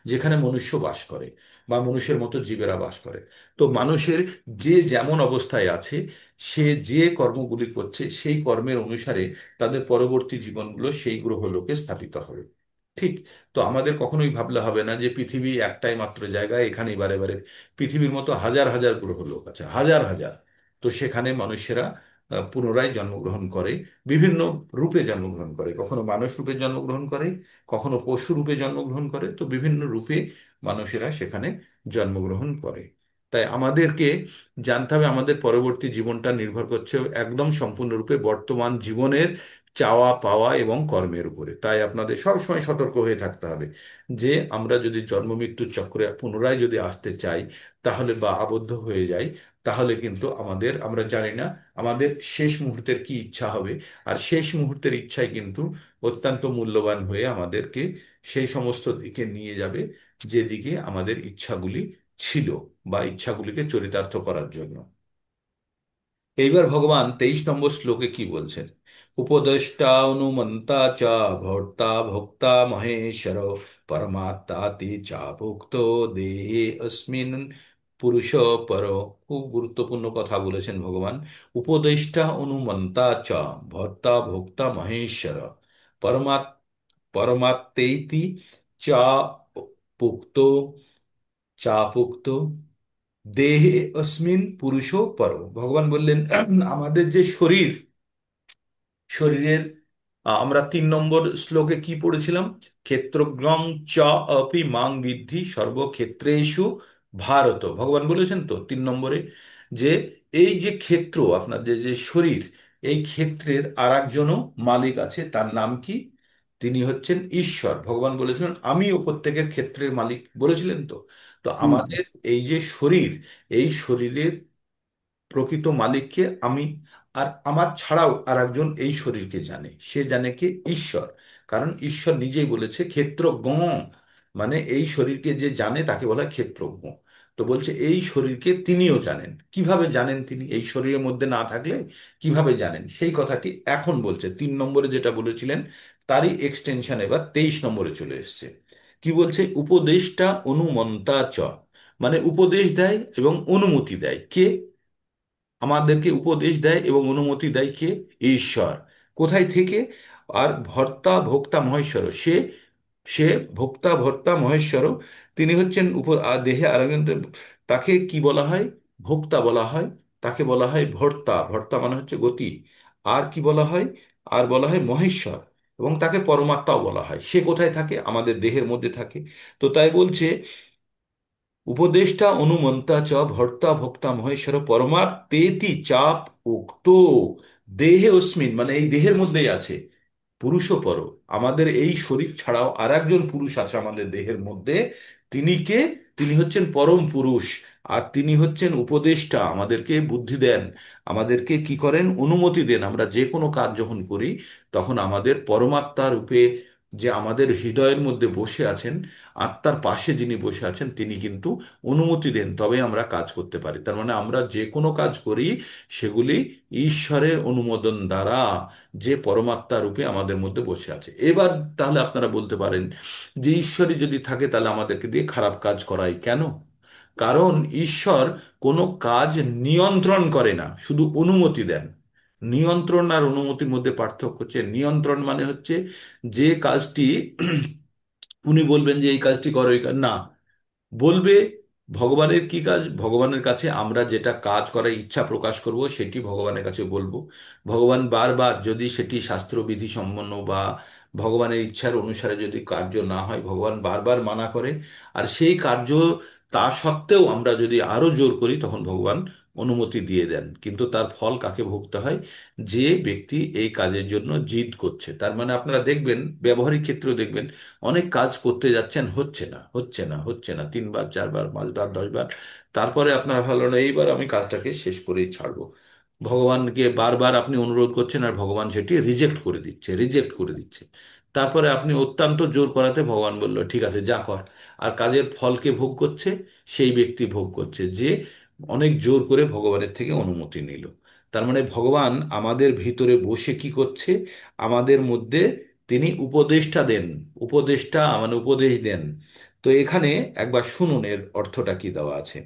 যেখানে মনুষ্য বাস করে বা মানুষের মতো জীবেরা বাস করে। তো মানুষের যে যেমন অবস্থায় আছে, সে যে কর্মগুলি করছে সেই কর্মের অনুসারে তাদের পরবর্তী জীবনগুলো সেই গ্রহলোকে স্থাপিত হবে। ঠিক। তো আমাদের কখনোই ভাবলে হবে না যে পৃথিবী একটাই মাত্র জায়গা, এখানেই বারে বারে। পৃথিবীর মতো হাজার হাজার গ্রহলোক আছে, হাজার হাজার। তো সেখানে মানুষেরা পুনরায় জন্মগ্রহণ করে, বিভিন্ন রূপে জন্মগ্রহণ করে, কখনো মানুষ রূপে জন্মগ্রহণ করে, কখনো পশু রূপে জন্মগ্রহণ করে। তো বিভিন্ন রূপে মানুষেরা সেখানে জন্মগ্রহণ করে। তাই আমাদেরকে জানতে হবে আমাদের পরবর্তী জীবনটা নির্ভর করছে একদম সম্পূর্ণরূপে বর্তমান জীবনের চাওয়া পাওয়া এবং কর্মের উপরে। তাই আপনাদের সবসময় সতর্ক হয়ে থাকতে হবে যে আমরা যদি জন্ম মৃত্যুর চক্রে পুনরায় যদি আসতে চাই, তাহলে বা আবদ্ধ হয়ে যাই, তাহলে কিন্তু আমরা জানি না আমাদের শেষ মুহূর্তের কি ইচ্ছা হবে। আর শেষ মুহূর্তের ইচ্ছাই কিন্তু অত্যন্ত মূল্যবান হয়ে আমাদেরকে সেই সমস্ত দিকে নিয়ে যাবে যেদিকে আমাদের ইচ্ছাগুলি ছিল, বা ইচ্ছাগুলিকে চরিতার্থ করার জন্য। এইবার ভগবান 23 নম্বর শ্লোকে কি বলছেন? উপদেষ্টা অনুমন্তা চ ভর্তা ভোক্তা মহেশ্বর পরমাত্মাতি চাভুক্ত দেহে অস্মিন পুরুষ পর। খুব গুরুত্বপূর্ণ কথা বলেছেন ভগবান। উপদেষ্টা অনুমন্তা চ ভর্তা ভোক্তা মহেশ্বর পরমাত্মা পরমাত্মেতি চা পুক্ত চাপুক্ত দেহে অস্মিন পুরুষ পর। ভগবান বললেন আমাদের যে শরীরের আমরা 3 নম্বর শ্লোকে কি পড়েছিলাম? ক্ষেত্রজ্ঞং চ অপি মাং বিদ্ধি সর্বক্ষেত্রেষু ভারত। ভগবান বলেছেন তো 3 নম্বরে যে এই যে ক্ষেত্র, আপনার যে যে শরীর, এই ক্ষেত্রের আর একজনও মালিক আছে, তার নাম কি? তিনি হচ্ছেন ঈশ্বর। ভগবান বলেছিলেন আমি ও প্রত্যেকের ক্ষেত্রের মালিক, বলেছিলেন তো। তো হুম। আমাদের এই যে শরীর, এই শরীরের প্রকৃত মালিককে আমি, আর আমার ছাড়াও আর একজন এই শরীরকে জানে, সে জানে কে? ঈশ্বর। কারণ ঈশ্বর নিজেই বলেছে ক্ষেত্রজ্ঞ, মানে এই শরীরকে যে জানে তাকে বলা হয় ক্ষেত্রজ্ঞ। তো বলছে এই শরীরকে তিনিও জানেন। কিভাবে জানেন তিনি? এই শরীরের মধ্যে না থাকলে কিভাবে জানেন? সেই কথাটি এখন বলছে। 3 নম্বরে যেটা বলেছিলেন তারই এক্সটেনশন এবার 23 নম্বরে চলে এসেছে। কি বলছে? উপদেষ্টা অনুমন্তা চ, মানে উপদেশ দেয় এবং অনুমতি দেয় কে? আমাদেরকে উপদেশ দেয় এবং অনুমতি দেয় কে? ঈশ্বর। কোথায় থেকে? আর ভর্তা ভোক্তা মহেশ্বর, সে সে ভোক্তা ভর্তা মহেশ্বর, তিনি হচ্ছেন দেহে আরেকজন। তাকে কি বলা হয়? ভোক্তা বলা হয়। তাকে বলা হয় ভর্তা, ভর্তা মানে হচ্ছে গতি। আর কি বলা হয়? আর বলা হয় মহেশ্বর। এবং তাকে পরমাত্মাও বলা হয়। সে কোথায় থাকে? আমাদের দেহের মধ্যে থাকে। তো তাই বলছে উপদেষ্টা অনুমন্তা চ ভর্তা ভোক্তা মহেশ্বর পরমাত্মেতি চাপ উক্ত দেহে অস্মিন, মানে এই দেহের মধ্যেই আছে। পুরুষও পর। আমাদের এই শরীর ছাড়াও আর একজন পুরুষ আছে আমাদের দেহের মধ্যে। তিনি কে? তিনি হচ্ছেন পরম পুরুষ। আর তিনি হচ্ছেন উপদেষ্টা, আমাদেরকে বুদ্ধি দেন, আমাদেরকে কি করেন, অনুমতি দেন। আমরা যে কোনো কাজ যখন করি তখন আমাদের পরমাত্মা রূপে যে আমাদের হৃদয়ের মধ্যে বসে আছেন, আত্মার পাশে যিনি বসে আছেন, তিনি কিন্তু অনুমতি দেন, তবে আমরা কাজ করতে পারি। তার মানে আমরা যে কোনো কাজ করি সেগুলি ঈশ্বরের অনুমোদন দ্বারা, যে পরমাত্মা রূপে আমাদের মধ্যে বসে আছে। এবার তাহলে আপনারা বলতে পারেন যে ঈশ্বরই যদি থাকে তাহলে আমাদেরকে দিয়ে খারাপ কাজ করাই কেন? কারণ ঈশ্বর কোনো কাজ নিয়ন্ত্রণ করে না, শুধু অনুমতি দেন। নিয়ন্ত্রণ আর অনুমতির মধ্যে পার্থক্য হচ্ছে, নিয়ন্ত্রণ মানে হচ্ছে যে কাজটি উনি বলবেন যে এই কাজটি করো, এই কাজ না বলবে। ভগবানের কি কাজ? ভগবানের কাছে আমরা যেটা কাজ করার ইচ্ছা প্রকাশ করব সেটি ভগবানের কাছে বলবো। ভগবান বারবার, যদি সেটি শাস্ত্রবিধি সম্পন্ন বা ভগবানের ইচ্ছার অনুসারে যদি কার্য না হয়, ভগবান বারবার মানা করে। আর সেই কার্য তা সত্ত্বেও আমরা যদি আরো জোর করি তখন ভগবান অনুমতি দিয়ে দেন। কিন্তু তার ফল কাকে ভুগতে হয়? যে ব্যক্তি এই কাজের জন্য জিদ করছে। তার মানে আপনারা দেখবেন, ব্যবহারিক ক্ষেত্রেও দেখবেন, অনেক কাজ করতে যাচ্ছেন, হচ্ছে না, হচ্ছে না, হচ্ছে না, 3 বার 4 বার 5 বার 10 বার। তারপরে আপনারা ভালো না, এইবার আমি কাজটাকে শেষ করেই ছাড়বো। ভগবানকে বারবার আপনি অনুরোধ করছেন আর ভগবান সেটি রিজেক্ট করে দিচ্ছে, রিজেক্ট করে দিচ্ছে। তারপরে আপনি অত্যন্ত জোর করাতে ভগবান বলল ঠিক আছে যা কর। আর কাজের ফলকে ভোগ করছে সেই ব্যক্তি, ভোগ করছে যে অনেক জোর করে ভগবানের থেকে অনুমতি নিল। তার মানে ভগবান আমাদের ভিতরে বসে কি করছে? আমাদের মধ্যে তিনি উপদেশটা দেন। উপদেশটা মানে উপদেশ দেন। তো এখানে একবার শুনুন এর অর্থটা কি দেওয়া আছে।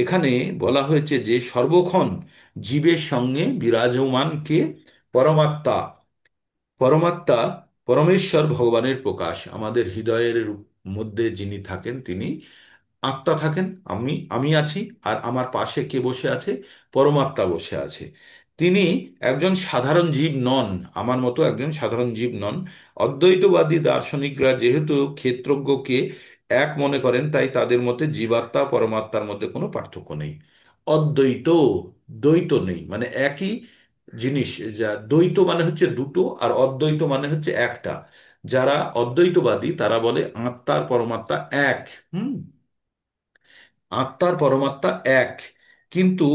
এখানে বলা হয়েছে যে সর্বক্ষণ জীবের সঙ্গে বিরাজমান কে? পরমাত্মা। পরমাত্মা, পরমেশ্বর ভগবানের প্রকাশ, আমাদের হৃদয়ের মধ্যে যিনি থাকেন তিনি আত্মা থাকেন। আমি আমি আছি। আর আমার পাশে কে বসে আছে? পরমাত্মা বসে আছে। তিনি একজন সাধারণ জীব নন, আমার মতো একজন সাধারণ জীব নন। অদ্বৈতবাদী দার্শনিকরা যেহেতু ক্ষেত্রজ্ঞকে এক মনে করেন, তাই তাদের মতে জীবাত্মা পরমাত্মার মধ্যে কোনো পার্থক্য নেই। অদ্বৈত, দ্বৈত নেই, মানে একই জিনিস। যা দ্বৈত মানে হচ্ছে দুটো, আর অদ্বৈত মানে হচ্ছে একটা। যারা অদ্বৈতবাদী তারা বলে আত্মার পরমাত্মা এক। হুম, আত্মার পরমাত্মা এক। কিন্তু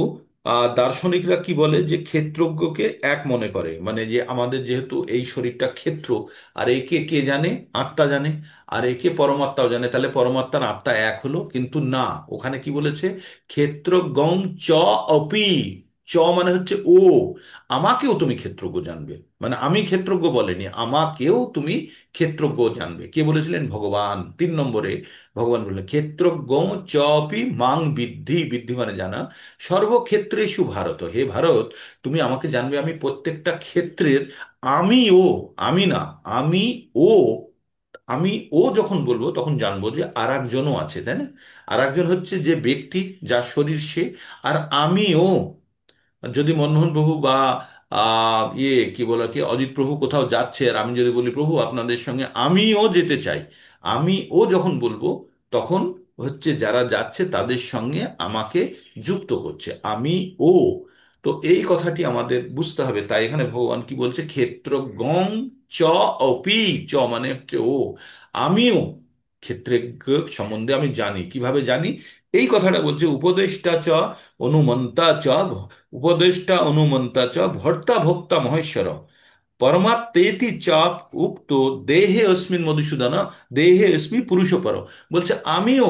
দার্শনিকরা কি বলে, যে ক্ষেত্রজ্ঞকে এক মনে করে, মানে যে আমাদের যেহেতু এই শরীরটা ক্ষেত্র, আর একে কে জানে? আত্মা জানে। আর একে পরমাত্মাও জানে, তাহলে পরমাত্মার আত্মা এক হলো। কিন্তু না, ওখানে কি বলেছে? ক্ষেত্রজ্ঞং চ অপি। চ মানে হচ্ছে ও, আমাকেও তুমি ক্ষেত্রজ্ঞ জানবে। মানে আমি ক্ষেত্রজ্ঞ বলেনি, আমাকেও তুমি ক্ষেত্রজ্ঞ জানবে। কে বলেছিলেন? ভগবান। 3 নম্বরে ভগবান বললেন ক্ষেত্রজ্ঞ চপি মাং বিদ্ধি। বিদ্ধি মানে জানা। সর্বক্ষেত্রেষু ভারত, হে ভারত, তুমি আমাকে জানবে আমি প্রত্যেকটা ক্ষেত্রের। আমি ও, আমি না, আমি ও। আমি ও যখন বলবো তখন জানবো যে আর একজনও আছে, তাই না? আর একজন হচ্ছে যে ব্যক্তি, যার শরীর সে। আর আমিও, যদি মনমোহন প্রভু বা কি বলে কি অজিত প্রভু কোথাও যাচ্ছে, আর আমি যদি বলি প্রভু আপনাদের সঙ্গে আমিও যেতে চাই, আমিও যখন বলবো তখন হচ্ছে যারা যাচ্ছে তাদের সঙ্গে আমাকে যুক্ত করছে, আমি ও। তো এই কথাটি আমাদের বুঝতে হবে। তাই এখানে ভগবান কি বলছে? ক্ষেত্রজ্ঞং চ অপি। চ মানে হচ্ছে ও, আমিও ক্ষেত্রজ্ঞ সম্বন্ধে আমি জানি। কিভাবে জানি? এই কথাটা বলছে উপদেষ্টা চ অনুমন্তা চ, উপদেষ্টা অনুমন্তা চ ভর্তা ভোক্তা মহেশ্বর পরমাত্মেতি চাপ উক্ত দেহে অস্মিন মধুসূদন, দেহে অস্মি পুরুষপর। বলছে আমিও,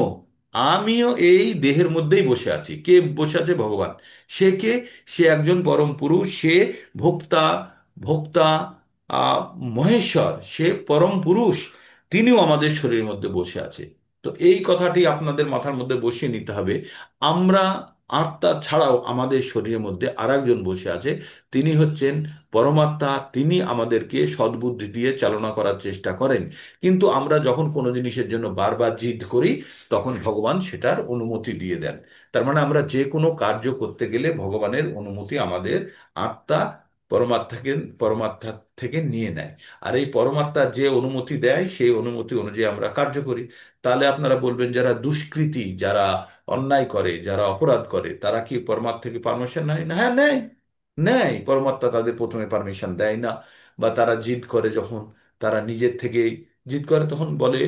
আমিও এই দেহের মধ্যেই বসে আছি। কে বসে আছে? ভগবান। সে কে? সে একজন পরম পুরুষ, সে ভোক্তা, ভোক্তা, আহ মহেশ্বর, সে পরম পুরুষ। তিনিও আমাদের শরীরের মধ্যে বসে আছে। তো এই কথাটি আপনাদের মাথার মধ্যে বসিয়ে নিতে হবে। আমরা আত্মা ছাড়াও আমাদের শরীরের মধ্যে আরেকজন বসে আছে, তিনি হচ্ছেন পরমাত্মা। তিনি আমাদেরকে সদ্বুদ্ধি দিয়ে চালনা করার চেষ্টা করেন। কিন্তু আমরা যখন কোনো জিনিসের জন্য বারবার জিদ করি তখন ভগবান সেটার অনুমতি দিয়ে দেন। তার মানে আমরা যে কোনো কার্য করতে গেলে ভগবানের অনুমতি আমাদের আত্মা পরমাত্মাকে, পরমাত্মা থেকে নিয়ে নেয়। আর এই পরমাত্মা যে অনুমতি দেয় সেই অনুমতি অনুযায়ী আমরা কার্য করি। তাহলে আপনারা বলবেন যারা দুষ্কৃতী, যারা অন্যায় করে, যারা অপরাধ করে, তারা কি পরমাত্মা থেকে পারমিশন নেয় না? হ্যাঁ নেয়, নেয়। পরমাত্মা তাদের প্রথমে পারমিশন দেয় না, বা তারা জিদ করে যখন, তারা নিজের থেকেই জিদ করে, তখন বলে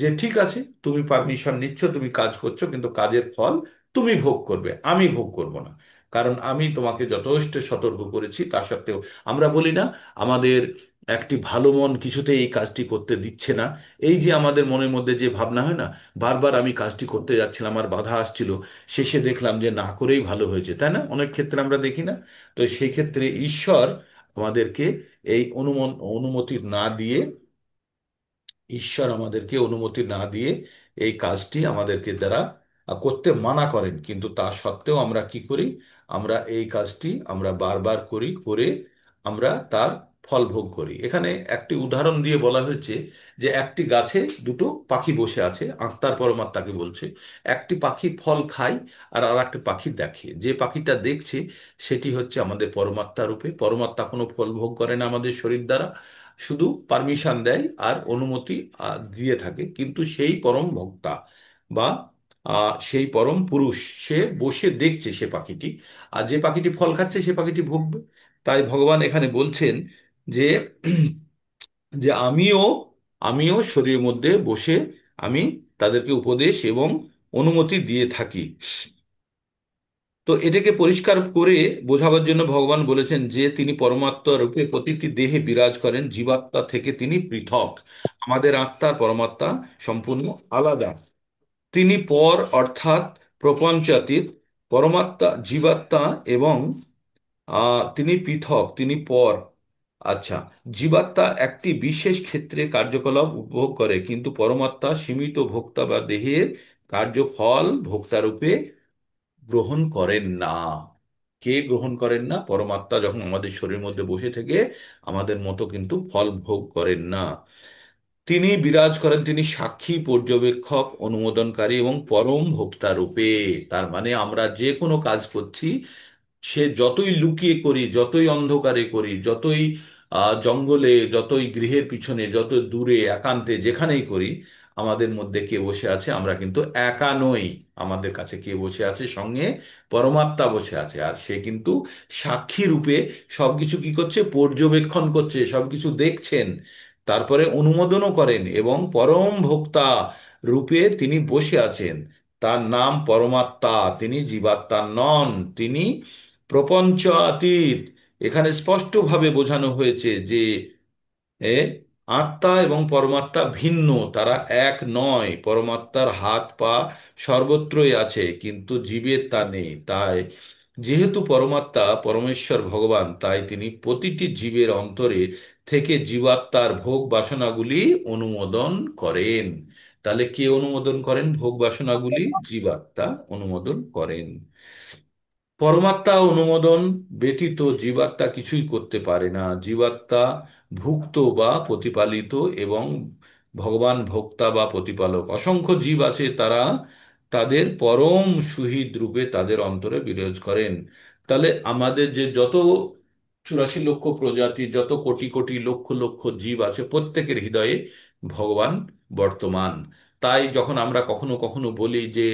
যে ঠিক আছে, তুমি পারমিশন নিচ্ছ, তুমি কাজ করছো, কিন্তু কাজের ফল তুমি ভোগ করবে, আমি ভোগ করব না। কারণ আমি তোমাকে যথেষ্ট সতর্ক করেছি, তা সত্ত্বেও আমরা বলি না, আমাদের একটি ভালো মন কিছুতেই এই কাজটি করতে দিচ্ছে না। এই যে আমাদের মনের মধ্যে যে ভাবনা হয় না, বারবার আমি কাজটি করতে যাচ্ছিলাম, আমার বাধা আসছিল, শেষে দেখলাম যে না করেই ভালো হয়েছে, তাই না? অনেক ক্ষেত্রে আমরা দেখি না? তো সেই ক্ষেত্রে ঈশ্বর আমাদেরকে এই অনুমতি না দিয়ে, ঈশ্বর আমাদেরকে অনুমতি না দিয়ে এই কাজটি আমাদেরকে দ্বারা করতে মানা করেন, কিন্তু তা সত্ত্বেও আমরা কি করি? আমরা এই কাজটি আমরা বারবার করি, করে আমরা তার ফল ভোগ করি। এখানে একটি উদাহরণ দিয়ে বলা হয়েছে যে একটি গাছে দুটো পাখি বসে আছে, আত্মার পরমাত্মাকে বলছে। একটি পাখি ফল খায়, আর একটি পাখি দেখে। যে পাখিটা দেখছে সেটি হচ্ছে আমাদের পরমাত্মা রূপে। পরমাত্মা কোনো ফল ভোগ করে না আমাদের শরীর দ্বারা, শুধু পারমিশন দেয় আর অনুমতি দিয়ে থাকে। কিন্তু সেই পরম ভোক্তা বা সেই পরম পুরুষ, সে বসে দেখছে সে পাখিটি, আর যে পাখিটি ফল খাচ্ছে সে পাখিটি ভুগবে। তাই ভগবান এখানে বলছেন যে যে আমিও আমিও শরীরের মধ্যে বসে আমি তাদেরকে উপদেশ এবং অনুমতি দিয়ে থাকি। তো এটাকে পরিষ্কার করে বোঝাবার জন্য ভগবান বলেছেন যে তিনি পরমাত্মা রূপে প্রতিটি দেহে বিরাজ করেন, জীবাত্মা থেকে তিনি পৃথক। আমাদের আত্মার পরমাত্মা সম্পূর্ণ আলাদা। তিনি পর, অর্থাৎ প্রপঞ্চাতীত। পরমাত্মা জীবাত্মা এবং তিনি পৃথক, তিনি পর। আচ্ছা, জীবাত্মা একটি বিশেষ ক্ষেত্রে কার্যকলাপ উপভোগ করে, কিন্তু পরমাত্মা সীমিত ভোক্তা বা দেহের কার্যফল ভোক্তারূপে গ্রহণ করেন না। কে গ্রহণ করেন না? পরমাত্মা যখন আমাদের শরীরের মধ্যে বসে থেকে আমাদের মতো কিন্তু ফল ভোগ করেন না। তিনি বিরাজ করেন, তিনি সাক্ষী, পর্যবেক্ষক, অনুমোদনকারী এবং পরম ভোক্তা রূপে। তার মানে আমরা যে কোনো কাজ করছি, সে যতই লুকিয়ে করি, যতই অন্ধকারে করি, যতই জঙ্গলে, যতই গৃহের পিছনে, যত দূরে একান্তে যেখানেই করি, আমাদের মধ্যে কে বসে আছে? আমরা কিন্তু একা নই। আমাদের কাছে কে বসে আছে? সঙ্গে পরমাত্মা বসে আছে, আর সে কিন্তু সাক্ষী রূপে সবকিছু কি করছে? পর্যবেক্ষণ করছে, সবকিছু দেখছেন, তারপরে অনুমোদনও করেন, এবং পরম ভোক্তা রূপে তিনি বসে আছেন। তার নাম পরমাত্মা, তিনি জীবাত্মা নন, তিনি প্রপঞ্চাতীত। এখানে স্পষ্টভাবে বোঝানো হয়েছে যে এ আত্মা এবং পরমাত্মা ভিন্ন, তারা এক নয়। পরমাত্মার হাত পা সর্বত্রই আছে, কিন্তু জীবের তা নেই। তাই যেহেতু পরমাত্মা পরমেশ্বর ভগবান, তাই তিনি প্রতিটি জীবের অন্তরে থেকে জীবাত্মার ভোগ বাসনাগুলি অনুমোদন করেন। তাহলে কে অনুমোদন করেন ভোগ বাসনাগুলি? জীবাত্মা অনুমোদন করেন। পরমাত্মা অনুমোদন ব্যতীত জীবাত্মা কিছুই করতে পারে না। জীবাত্মা ভুক্ত বা প্রতিপালিত, এবং ভগবান ভোক্তা বা প্রতিপালক। অসংখ্য জীব আছে, তারা তাদের পরম সুহৃদ রূপে তাদের অন্তরে বিরাজ করেন। তাহলে আমাদের যে যত 84 লক্ষ প্রজাতি, যত কোটি কোটি লক্ষ লক্ষ জীব আছে, প্রত্যেকের হৃদয়ে ভগবান বর্তমান। তাই যখন আমরা কখনো কখনো বলি যে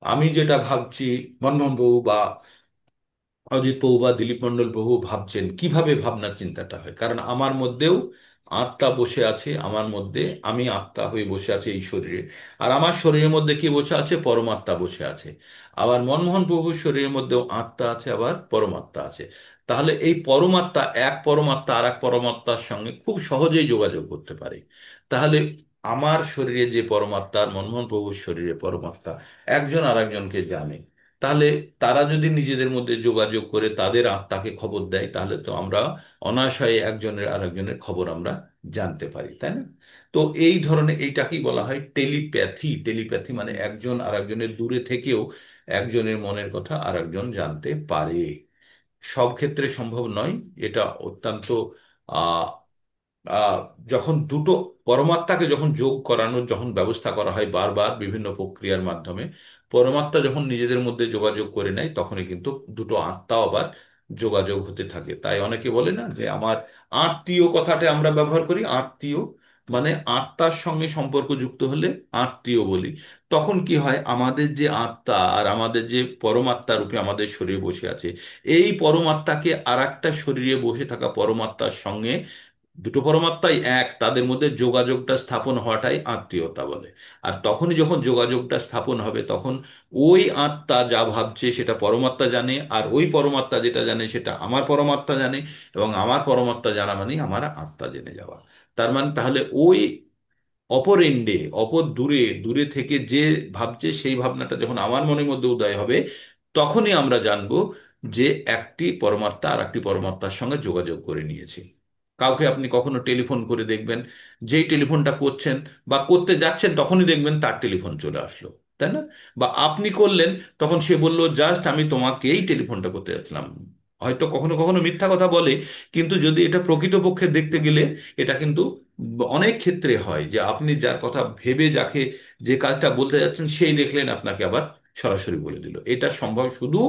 আমি যেটা ভাবছি, মনমোহন বাবু বা অজিত বাবু বা দিলীপ মণ্ডল বাবু ভাবছেন, কিভাবে ভাবনা চিন্তাটা হয়? কারণ আমার মধ্যেও আত্মা বসে আছে, আমার মধ্যে আমি আত্মা হয়ে বসে আছে এই শরীরে, আর আমার শরীরের মধ্যে কি বসে আছে? পরমাত্মা বসে আছে। আবার মনমোহন প্রভুর শরীরের মধ্যেও আত্মা আছে, আবার পরমাত্মা আছে। তাহলে এই পরমাত্মা, এক পরমাত্মা আর এক পরমাত্মার সঙ্গে খুব সহজেই যোগাযোগ করতে পারে। তাহলে আমার শরীরে যে পরমাত্মা আর মনমোহন প্রভুর শরীরে পরমাত্মা একজন আর একজনকে জানে। তাহলে তারা যদি নিজেদের মধ্যে যোগাযোগ করে তাদের আত্মাকে খবর দেয়, তাহলে তো আমরা অনায়াসে একজনের আরেকজনের খবর আমরা জানতে পারি, তাই না? তো এই ধরনের, এইটাকেই বলা হয় টেলিপ্যাথি। টেলিপ্যাথি মানে একজন আরেকজনের দূরে থেকেও একজনের মনের কথা আরেকজন জানতে পারে। সব ক্ষেত্রে সম্ভব নয়। এটা অত্যন্ত আহ আহ যখন দুটো পরমাত্মাকে যখন যোগ করানোর যখন ব্যবস্থা করা হয় বারবার বিভিন্ন প্রক্রিয়ার মাধ্যমে, পরমাত্মা যখন নিজেদের মধ্যে যোগাযোগ করে নেয়, তখনই কিন্তু দুটো আত্মা আবার যোগাযোগ হতে থাকে। তাই অনেকে বলে না যে আমার আত্মীয়, কথাটা আমরা ব্যবহার করি, আত্মীয় মানে আত্মার সঙ্গে সম্পর্ক যুক্ত হলে আত্মীয় বলি। তখন কি হয়? আমাদের যে আত্মা আর আমাদের যে পরমাত্মা রূপে আমাদের শরীরে বসে আছে, এই পরমাত্মাকে আর একটা শরীরে বসে থাকা পরমাত্মার সঙ্গে দুটো পরমাত্মাই এক, তাদের মধ্যে যোগাযোগটা স্থাপন হওয়াটাই আত্মীয়তা বলে। আর তখনই যখন যোগাযোগটা স্থাপন হবে, তখন ওই আত্মা যা ভাবছে সেটা পরমাত্মা জানে, আর ওই পরমাত্মা যেটা জানে সেটা আমার পরমাত্মা জানে, এবং আমার পরমাত্মা জানা মানে আমার আত্মা জেনে যাওয়া। তার মানে তাহলে ওই অপর এন্ডে, অপর দূরে দূরে থেকে যে ভাবছে, সেই ভাবনাটা যখন আমার মনের মধ্যে উদয় হবে, তখনই আমরা জানবো যে একটি পরমাত্মা আর একটি পরমাত্মার সঙ্গে যোগাযোগ করে নিয়েছে। কাউকে আপনি কখনো টেলিফোন করে দেখবেন, যেই টেলিফোনটা করছেন বা করতে যাচ্ছেন তখনই দেখবেন তার টেলিফোন চলে আসলো, তাই না? বা আপনি করলেন, তখন সে বলল জাস্ট আমি তোমাকেই টেলিফোনটা করতে যাচ্ছিলাম। হয়তো কখনো কখনো মিথ্যা কথা বলে, কিন্তু যদি এটা প্রকৃতপক্ষে দেখতে গেলে, এটা কিন্তু অনেক ক্ষেত্রে হয় যে আপনি যার কথা ভেবে যাকে যে কাজটা বলতে যাচ্ছেন, সেই দেখলেন আপনাকে আবার সরাসরি বলে দিল। এটা সম্ভব শুধু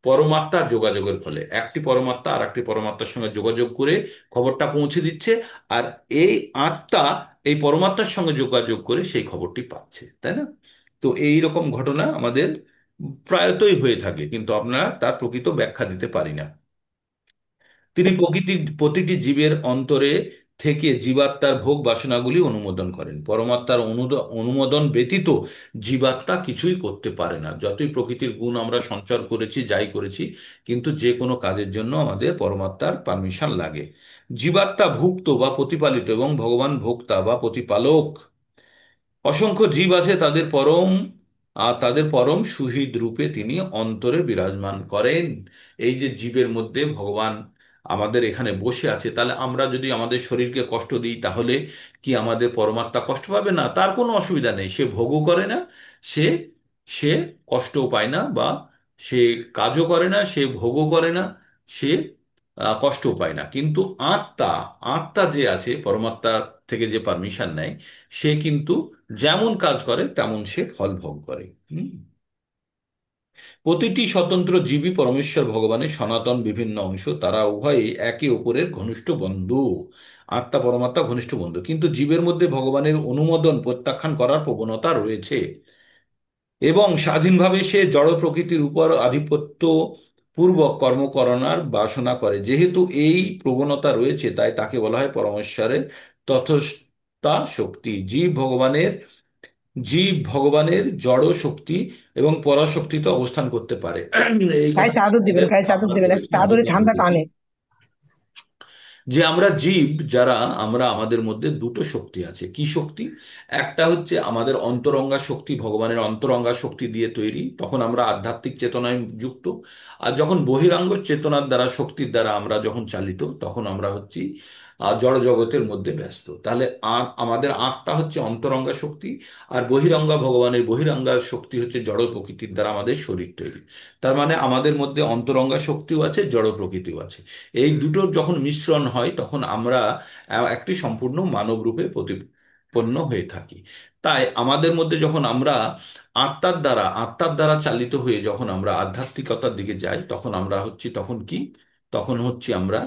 পরমাত্মার যোগাযোগের ফলে। একটি পরমাত্মা আর একটি পরমাত্মার সঙ্গে যোগাযোগ করে খবরটা পৌঁছে দিচ্ছে, আর এই আত্মা এই পরমাত্মার সঙ্গে যোগাযোগ করে সেই খবরটি পাচ্ছে, তাই না? তো এই রকম ঘটনা আমাদের প্রায়তই হয়ে থাকে, কিন্তু আমরা তার প্রকৃত ব্যাখ্যা দিতে পারি না। তিনি প্রতিটি জীবের অন্তরে থেকে জীবাত্মার ভোগ বাসনাগুলি অনুমোদন করেন। পরমাত্মার অনুমোদন ব্যতীত জীবাত্মা কিছুই করতে পারে না। যতই প্রকৃতির গুণ আমরা সঞ্চার করেছি, যাই করেছি, কিন্তু যে কোনো কাজের জন্য আমাদের পরমাত্মার পারমিশন লাগে। জীবাত্মা ভুক্ত বা প্রতিপালিত, এবং ভগবান ভোক্তা বা প্রতিপালক। অসংখ্য জীব আছে, তাদের পরম সুহৃদ রূপে তিনি অন্তরে বিরাজমান করেন। এই যে জীবের মধ্যে ভগবান আমাদের এখানে বসে আছে, তাহলে আমরা যদি আমাদের শরীরকে কষ্ট দিই, তাহলে কি আমাদের পরমাত্মা কষ্ট পাবে না? তার কোনো অসুবিধা নেই, সে ভোগও করে না, সে সে কষ্টও পায় না, বা সে কাজও করে না, সে ভোগও করে না, সে কষ্টও পায় না। কিন্তু আত্মা, আত্মা যে আছে পরমাত্মা থেকে যে পারমিশন নেয়, সে কিন্তু যেমন কাজ করে তেমন সে ফল ভোগ করে। হুম। প্রতিটি স্বতন্ত্র জীবই পরমেশ্বর ভগবানের সনাতন বিভিন্ন অংশ, তারা উভয়ই একে অপরের ঘনিষ্ঠ বন্ধু। আত্মা পরমাত্মা ঘনিষ্ঠ বন্ধু, কিন্তু জীবের মধ্যে ভগবানের অনুমোদন প্রত্যাখ্যান করার প্রবণতা রয়েছে, এবং স্বাধীনভাবে সে জড় প্রকৃতির উপর আধিপত্য পূর্বক কর্ম করার বাসনা করে। যেহেতু এই প্রবণতা রয়েছে, তাই তাকে বলা হয় পরমেশ্বরের তথস্থা শক্তি। জীব ভগবানের জড় শক্তি এবং পরাশক্তিতে অবস্থান করতে পারে। এই গায়ে কথা চাদর দিবেন, আমাদের গায়ে চাদর আমরা দিবেন, পড়েছি, চাদরে অনেকেই ঠান্ডা পড়েছি, টানে। যে আমরা জীব যারা, আমাদের মধ্যে দুটো শক্তি আছে। কি শক্তি? একটা হচ্ছে আমাদের অন্তরঙ্গা শক্তি, ভগবানের অন্তরঙ্গা শক্তি দিয়ে তৈরি, তখন আমরা আধ্যাত্মিক চেতনায় যুক্ত। আর যখন বহিরাঙ্গ চেতনার দ্বারা, শক্তির দ্বারা আমরা যখন চালিত, তখন আমরা হচ্ছি জড় জগতের মধ্যে ব্যস্ত। তাহলে আমাদের আত্মা হচ্ছে অন্তরঙ্গা শক্তি, আর বহিরঙ্গা, ভগবানের বহিরঙ্গা শক্তি হচ্ছে জড় প্রকৃতির দ্বারা আমাদের শরীর তৈরি। তার মানে আমাদের মধ্যে অন্তরঙ্গা শক্তিও আছে, জড় প্রকৃতিও আছে। এই দুটোর যখন মিশ্রণ হয়, তখন আমরা একটি সম্পূর্ণ মানব রূপে প্রতিপন্ন হয়ে থাকি। তাই আমাদের মধ্যে যখন আমরা আত্মার দ্বারা চালিত হয়ে যখন আমরা আধ্যাত্মিকতার দিকে যাই, তখন আমরা হচ্ছি, তখন কি, তখন হচ্ছি আমরা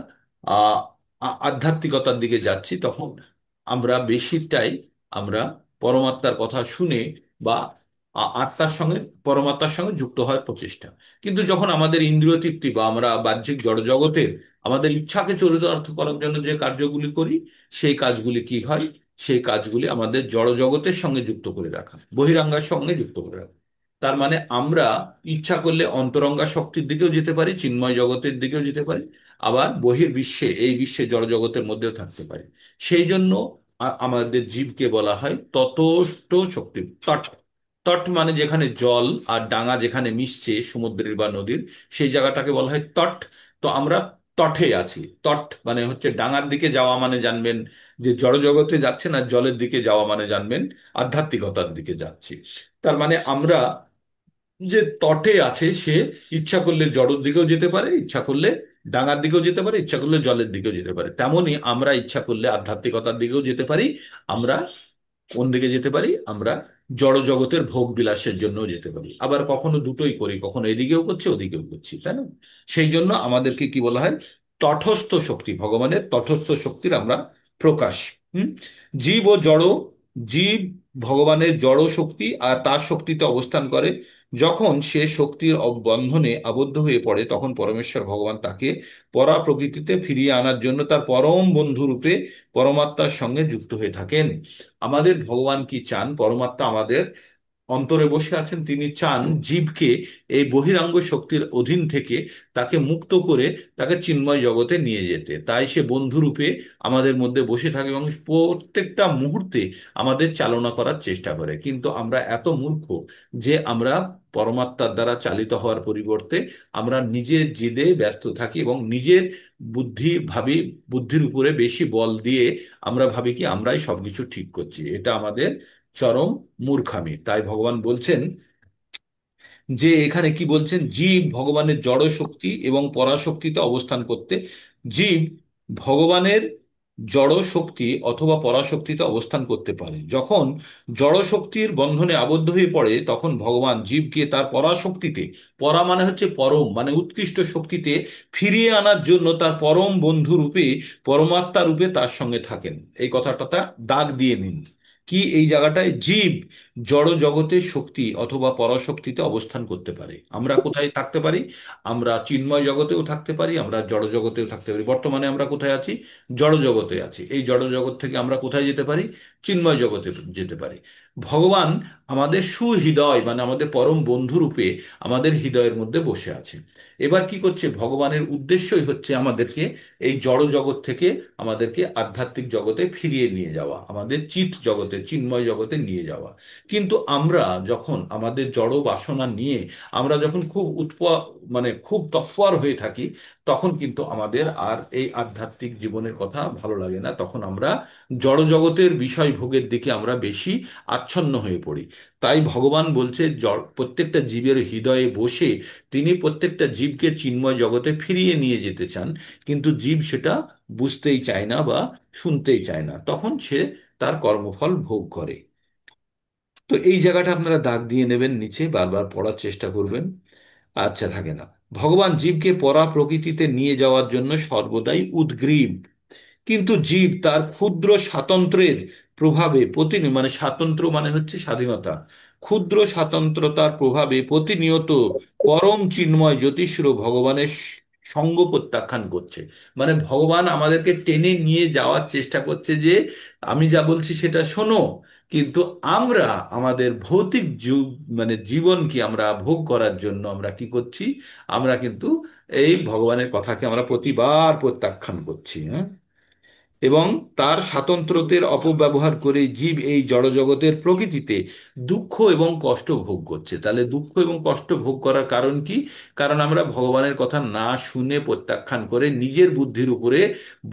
আহ আধ্যাত্মিকতার দিকে যাচ্ছি। তখন আমরা বেশিরটাই আমরা পরমাত্মার কথা শুনে, বা আত্মার সঙ্গে, পরমাত্মার সঙ্গে যুক্ত হওয়ার প্রচেষ্টা। কিন্তু যখন আমাদের ইন্দ্রিয় তৃপ্তি বা আমরা বাহ্যিক জড়জগতের আমাদের ইচ্ছাকে চরিতার্থ করার জন্য যে কার্যগুলি করি, সেই কাজগুলি কি হয়? সেই কাজগুলি আমাদের জড়জগতের সঙ্গে যুক্ত করে রাখা, বহিরাঙ্গার সঙ্গে যুক্ত করে রাখা। তার মানে আমরা ইচ্ছা করলে অন্তরঙ্গা শক্তির দিকেও যেতে পারি, চিন্ময় জগতের দিকেও যেতে পারি, আবার বহির্বিশ্বে, এই বিশ্বে জড়জগতের মধ্যেও থাকতে পারি। সেই জন্য আমাদের জীবকে বলা হয় ততস্থ শক্তি। তট, তট মানে যেখানে জল আর ডাঙা যেখানে মিশছে, সমুদ্রের বা নদীর, সেই জায়গাটাকে বলা হয় তট। তো আমরা তটে আছি। তট মানে হচ্ছে ডাঙার দিকে যাওয়া, মানে জানবেন যে জড়জগতে যাচ্ছে না, জলের দিকে যাওয়া মানে জানবেন আধ্যাত্মিকতার দিকে যাচ্ছি। তার মানে আমরা যে তটে আছে, সে ইচ্ছা করলে জড়ের দিকেও যেতে পারে, ইচ্ছা করলে ডাঙার দিকেও যেতে পারে, ইচ্ছা করলে জলের দিকেও যেতে পারে। তেমনি আমরা ইচ্ছা করলে আধ্যাত্মিকতার দিকেও যেতে পারি। আমরা কোন দিকে যেতে পারি? আমরা জড় জগতের ভোগ বিলাসের জন্য যেতে পারি। আবার কখনো দুটোই করি, কখনো এদিকেও করছি, ওদিকেও করছি, তাই না? সেই জন্য আমাদেরকে কি বলা হয়? তটস্থ শক্তি, ভগবানের তটস্থ শক্তির আমরা প্রকাশ। হুম। জীব ও জড়, জীব ভগবানের জড় শক্তি আর তার শক্তিতে অবস্থান করে। যখন সে শক্তির বন্ধনে আবদ্ধ হয়ে পড়ে তখন পরমেশ্বর ভগবান তাকে পরা প্রকৃতিতে ফিরিয়ে আনার জন্য তার পরম বন্ধু রূপে পরমাত্মার সঙ্গে যুক্ত হয়ে থাকেন। আমাদের ভগবান কি চান? পরমাত্মা আমাদের অন্তরে বসে আছেন, তিনি চান জীবকে এই বহিরাঙ্গ শক্তির অধীন থেকে তাকে মুক্ত করে তাকে চিন্ময় জগতে নিয়ে যেতে। তাই সে বন্ধুরূপে আমাদের মধ্যে বসে থাকে এবং প্রত্যেকটা মুহূর্তে আমাদের চালনা করার চেষ্টা করে। কিন্তু আমরা এত মূর্খ যে আমরা পরমাত্মার দ্বারা চালিত হওয়ার পরিবর্তে আমরা নিজের জেদে ব্যস্ত থাকি এবং নিজের বুদ্ধির উপরে বেশি বল দিয়ে আমরা ভাবি কি আমরাই সবকিছু ঠিক করছি। এটা আমাদের চরম মূর্খামি। তাই ভগবান বলছেন যে এখানে কি বলছেন, জীব ভগবানের জড় শক্তি এবং পরাশক্তিতে অবস্থান করতে, জীব ভগবানের জড় শক্তি অথবা পরাশক্তিতে অবস্থান করতে পারে। যখন জড় শক্তির বন্ধনে আবদ্ধ হয়ে পড়ে তখন ভগবান জীবকে তার পরাশক্তিতে, পরা মানে হচ্ছে পরম, মানে উৎকৃষ্ট শক্তিতে ফিরিয়ে আনার জন্য তার পরম বন্ধু রূপে, পরমাত্মা রূপে তার সঙ্গে থাকেন। এই কথাটা দাগ দিয়ে নিন। কি এই জায়গাটায় জীব জড় জগতের শক্তি অথবা পরাশক্তিতে অবস্থান করতে পারে। আমরা কোথায় থাকতে পারি? আমরা চিন্ময় জগতেও থাকতে পারি, আমরা জড় জগতেও থাকতে পারি। বর্তমানে আমরা কোথায় আছি? জড় জগতে আছি। এই জড় জগৎ থেকে আমরা কোথায় যেতে পারি? চিন্ময় জগতে যেতে পারি। ভগবান আমাদের সুহৃদয় মানে আমাদের পরম বন্ধু রূপে আমাদের হৃদয়ের মধ্যে বসে আছে। এবার কি করছে? ভগবানের উদ্দেশ্যই হচ্ছে আমাদেরকে এই জড় জগৎ থেকে আমাদেরকে আধ্যাত্মিক জগতে ফিরিয়ে নিয়ে যাওয়া, আমাদের চিৎ জগতে, চিন্ময় জগতে নিয়ে যাওয়া। কিন্তু আমরা যখন আমাদের জড় বাসনা নিয়ে আমরা যখন খুব মানে খুব তৎপর হয়ে থাকি, তখন কিন্তু আমাদের আর এই আধ্যাত্মিক জীবনের কথা ভালো লাগে না। তখন আমরা জড় জগতের বিষয় ভোগের দিকে আমরা বেশি আচ্ছন্ন হয়ে পড়ি। তাই ভগবান বলছে প্রত্যেকটা জীবের হৃদয়ে বসে তিনি প্রত্যেকটা জীবকে চিন্ময় জগতে ফিরিয়ে নিয়ে যেতে চান। কিন্তু জীব সেটা বুঝতেই চায় না বা শুনতেই চায় না, তখন সে তার কর্মফল ভোগ করে। তো এই জায়গাটা আপনারা দাগ দিয়ে নেবেন নিচে, বারবার পড়ার চেষ্টা করবেন। আচ্ছা, থাকে না। ভগবান জীবকে পরা প্রকৃতিতে নিয়ে যাওয়ার জন্য সর্বদাই উদগ্রীব, কিন্তু জীব তার ক্ষুদ্র স্বাতন্ত্র্যের প্রভাবে মানে স্বাতন্ত্র্য মানে হচ্ছে স্বাধীনতা, ক্ষুদ্র স্বাতন্ত্রতার প্রভাবে প্রতিনিয়ত পরম চিন্ময় জ্যোতিষ্র ভগবানের সঙ্গ প্রত্যাখ্যান করছে। মানে ভগবান আমাদেরকে টেনে নিয়ে যাওয়ার চেষ্টা করছে যে আমি যা বলছি সেটা শোনো। কিন্তু আমরা আমাদের ভৌতিক যুগ মানে জীবনকে আমরা ভোগ করার জন্য আমরা কি করছি? আমরা কিন্তু এই ভগবানের কথাকে আমরা প্রতিবার প্রত্যাখ্যান করছি। হ্যাঁ, এবং তার স্বাতন্ত্র্যের অপব্যবহার করে জীব এই জড়জগতের প্রকৃতিতে দুঃখ এবং কষ্ট ভোগ করছে। তাহলে দুঃখ এবং কষ্ট ভোগ করার কারণ কি? কারণ আমরা ভগবানের কথা না শুনে প্রত্যাখ্যান করে নিজের বুদ্ধির উপরে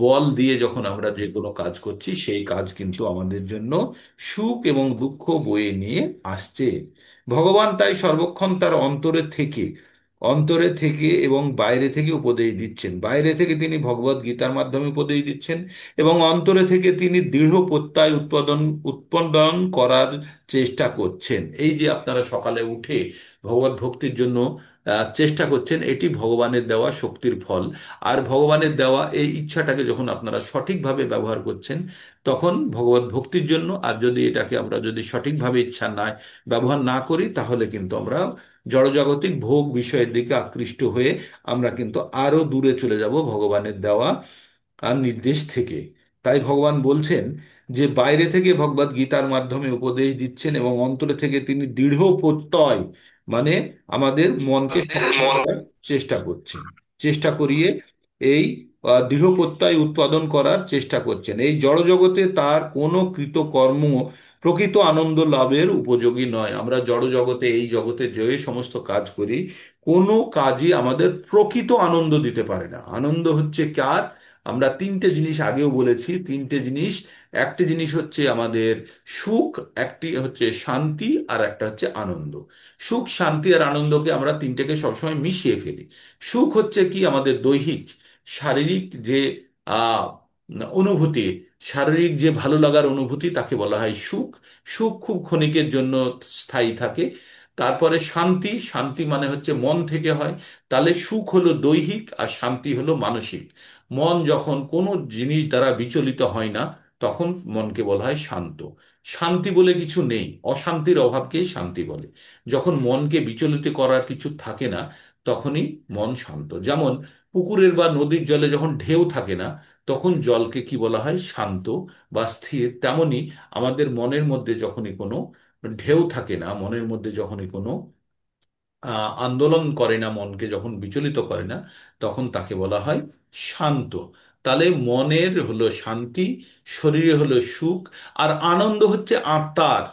বল দিয়ে যখন আমরা যে কোনো কাজ করছি, সেই কাজ কিন্তু আমাদের জন্য সুখ এবং দুঃখ বয়ে নিয়ে আসছে। ভগবান তাই সর্বক্ষণ তার অন্তরে থেকে এবং বাইরে থেকে উপদেশ দিচ্ছেন। বাইরে থেকে তিনি ভগবত গীতার মাধ্যমে উপদেশ দিচ্ছেন এবং অন্তরে থেকে তিনি দৃঢ় প্রত্যয় উৎপাদন করার চেষ্টা করছেন। এই যে আপনারা সকালে উঠে ভগবত ভক্তির জন্য চেষ্টা করছেন, এটি ভগবানের দেওয়া শক্তির ফল। আর ভগবানের দেওয়া এই ইচ্ছাটাকে যখন আপনারা সঠিকভাবে ব্যবহার করছেন তখন ভগবত ভক্তির জন্য, আর যদি এটাকে আমরা যদি সঠিকভাবে ইচ্ছা না ব্যবহার না করি তাহলে কিন্তু আমরা জড়জাগতিক ভোগ বিষয়ের দিকে আকৃষ্ট হয়ে আমরা কিন্তু আরো দূরে চলে যাব ভগবানের দেওয়া আর নির্দেশ থেকে। তাই ভগবান বলছেন যে বাইরে থেকে ভগবত গীতার মাধ্যমে উপদেশ দিচ্ছেন এবং অন্তরে থেকে তিনি দৃঢ় প্রত্যয় মানে আমাদের মনকে শক্ত করার চেষ্টা করছেন, চেষ্টা করিয়ে এই দৃঢ় প্রত্যয় উৎপাদন করার চেষ্টা করছেন। এই জড়জগতে তার কোনো কৃতকর্ম প্রকৃত আনন্দ লাভের উপযোগী নয়। আমরা জড় জগতে, এই জগতে যে সমস্ত কাজ করি, কোনো কাজই আমাদের প্রকৃত আনন্দ দিতে পারে না। আনন্দ হচ্ছে কার? আমরা তিনটে জিনিস আগেও বলেছি, তিনটে জিনিস। একটি জিনিস হচ্ছে আমাদের সুখ, একটি হচ্ছে শান্তি, আর একটা হচ্ছে আনন্দ। সুখ, শান্তি আর আনন্দকে আমরা তিনটেকে সবসময় মিশিয়ে ফেলি। সুখ হচ্ছে কি? আমাদের দৈহিক শারীরিক যে আহ অনুভূতি, শারীরিক যে ভালো লাগার অনুভূতি, তাকে বলা হয় সুখ। সুখ খুব ক্ষণিকের জন্য স্থায়ী থাকে। তারপরে শান্তি, শান্তি মানে হচ্ছে মন থেকে হয়। তাহলে সুখ হলো দৈহিক আর শান্তি হলো মানসিক। মন যখন কোনো জিনিস দ্বারা বিচলিত হয় না তখন মনকে বলা হয় শান্ত। শান্তি বলে কিছু নেই, অশান্তির অভাবকেই শান্তি বলে। যখন মনকে বিচলিত করার কিছু থাকে না, তখনই মন শান্ত। যেমন পুকুরের বা নদীর জলে যখন ঢেউ থাকে না, তখন জলকে কি বলা হয়? শান্ত বা স্থির। তেমনি আমাদের মনের মধ্যে যখনই কোনো ঢেউ থাকে না, মনের মধ্যে যখনই কোনো আন্দোলন করে না, মনকে যখন বিচলিত করে না, তখন তাকে বলা হয় শান্ত। তাহলে মনের হলো শান্তি, শরীরে হলো সুখ, আর আনন্দ হচ্ছে আত্মার।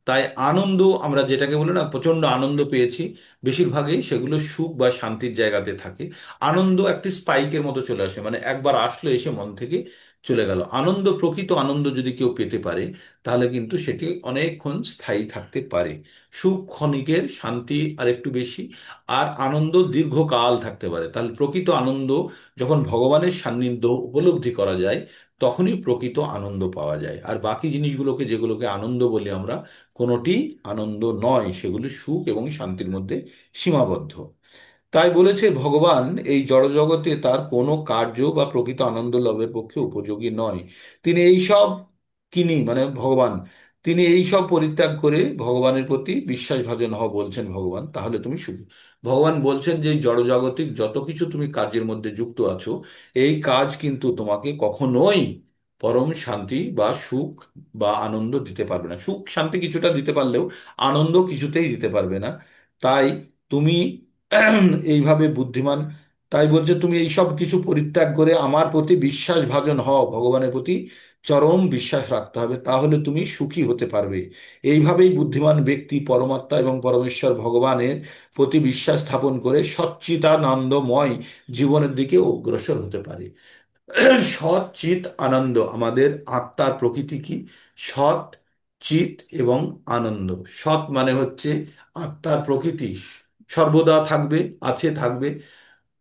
তাই আনন্দ আমরা যেটাকে বলি না, প্রচন্ড আনন্দ পেয়েছি, বেশিরভাগই সেগুলো সুখ বা শান্তির জায়গাতে থাকে। আনন্দ একটি স্পাইকের মতো চলে আসে, মানে একবার আসলো, এসে মন থেকে চলে গেল। আনন্দ, প্রকৃত আনন্দ যদি কেউ পেতে পারে, তাহলে কিন্তু সেটি অনেকক্ষণ স্থায়ী থাকতে পারে। সুখ ক্ষণিকের, শান্তি আর একটু বেশি, আর আনন্দ দীর্ঘকাল থাকতে পারে। তাহলে প্রকৃত আনন্দ যখন ভগবানের সান্নিধ্য উপলব্ধি করা যায়, তখনই প্রকৃত আনন্দ পাওয়া যায়। আর বাকি জিনিসগুলোকে, যেগুলোকে আনন্দ বলি আমরা, কোনোটি আনন্দ নয়, সেগুলো সুখ এবং শান্তির মধ্যে সীমাবদ্ধ। তাই বলেছে ভগবান, এই জড়জগতে তার কোনো কার্য বা প্রকৃত আনন্দ লাভের পক্ষে উপযোগী নয়। তিনি এই সব কিনি, মানে ভগবান, তিনি এই সব পরিত্যাগ করে ভগবানের প্রতি বিশ্বাসভাজন হও বলছেন ভগবান, তাহলে তুমি সুখী। ভগবান বলছেন যে এই জড়জাগতিক যত কিছু তুমি কাজের মধ্যে যুক্ত আছো, এই কাজ কিন্তু তোমাকে কখনোই পরম শান্তি বা সুখ বা আনন্দ দিতে পারবে না। সুখ শান্তি কিছুটা দিতে পারলেও আনন্দ কিছুতেই দিতে পারবে না। তাই তুমি এইভাবে বুদ্ধিমান, তাই বলছে তুমি এই সব কিছু পরিত্যাগ করে আমার প্রতি বিশ্বাসভাজন হও, ভগবানের প্রতি চরম বিশ্বাস রাখতে হবে, তাহলে তুমি সুখী হতে পারবে। এইভাবেই বুদ্ধিমান ব্যক্তি পরমাত্মা এবং পরমেশ্বর ভগবানের প্রতি বিশ্বাস স্থাপন করে সচ্চিদানন্দময় জীবনের দিকে অগ্রসর হতে পারে। সৎ চিত আনন্দ, আমাদের আত্মার প্রকৃতি কি? সৎ, চিত এবং আনন্দ। সৎ মানে হচ্ছে আত্মার প্রকৃতি সর্বদা থাকবে, আছে, থাকবে।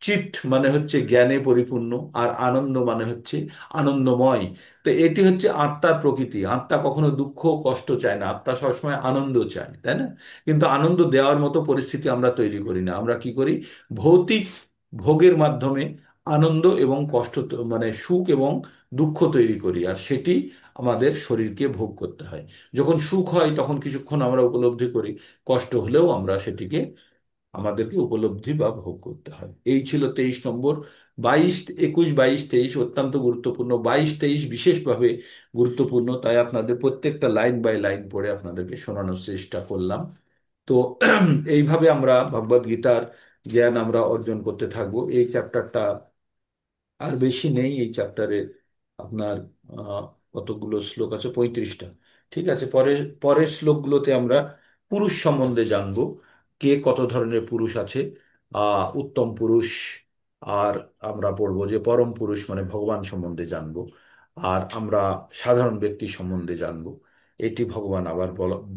চিত মানে হচ্ছে জ্ঞানে পরিপূর্ণ, আর আনন্দ মানে হচ্ছে আনন্দময়। তো এটি হচ্ছে আত্মার প্রকৃতি। আত্মা কখনো দুঃখ কষ্ট চায় না, আত্মা সবসময় আনন্দ চায়, তাই না? কিন্তু আনন্দ দেওয়ার মতো পরিস্থিতি আমরা তৈরি করি না। আমরা কি করি? ভৌতিক ভোগের মাধ্যমে আনন্দ এবং কষ্ট মানে সুখ এবং দুঃখ তৈরি করি, আর সেটি আমাদের শরীরকে ভোগ করতে হয়। যখন সুখ হয় তখন কিছুক্ষণ আমরা উপলব্ধি করি, কষ্ট হলেও আমরা সেটিকে, আমাদেরকে উপলব্ধি বা ভোগ করতে হয়। এই ছিল 23 নম্বর। 22, 21, 22, 23 অত্যন্ত গুরুত্বপূর্ণ। 22, 23 বিশেষভাবে গুরুত্বপূর্ণ, তাই আপনাদের প্রত্যেকটা লাইন বাই লাইন পড়ে আপনাদেরকে শোনানোর চেষ্টা করলাম। তো এইভাবে আমরা ভগবদ গীতার জ্ঞান আমরা অর্জন করতে থাকবো। এই চ্যাপ্টারটা আর বেশি নেই, এই চ্যাপ্টারে আপনার আহ, কতগুলো শ্লোক আছে? 35টা। ঠিক আছে, পরের পরের শ্লোকগুলোতে আমরা পুরুষ সম্বন্ধে জানবো, কে কত ধরনের পুরুষ আছে, উত্তম পুরুষ, আর আমরা পড়বো যে পরম পুরুষ মানে ভগবান সম্বন্ধে জানবো, আর আমরা সাধারণ ব্যক্তি সম্বন্ধে জানবো। এটি ভগবান আবার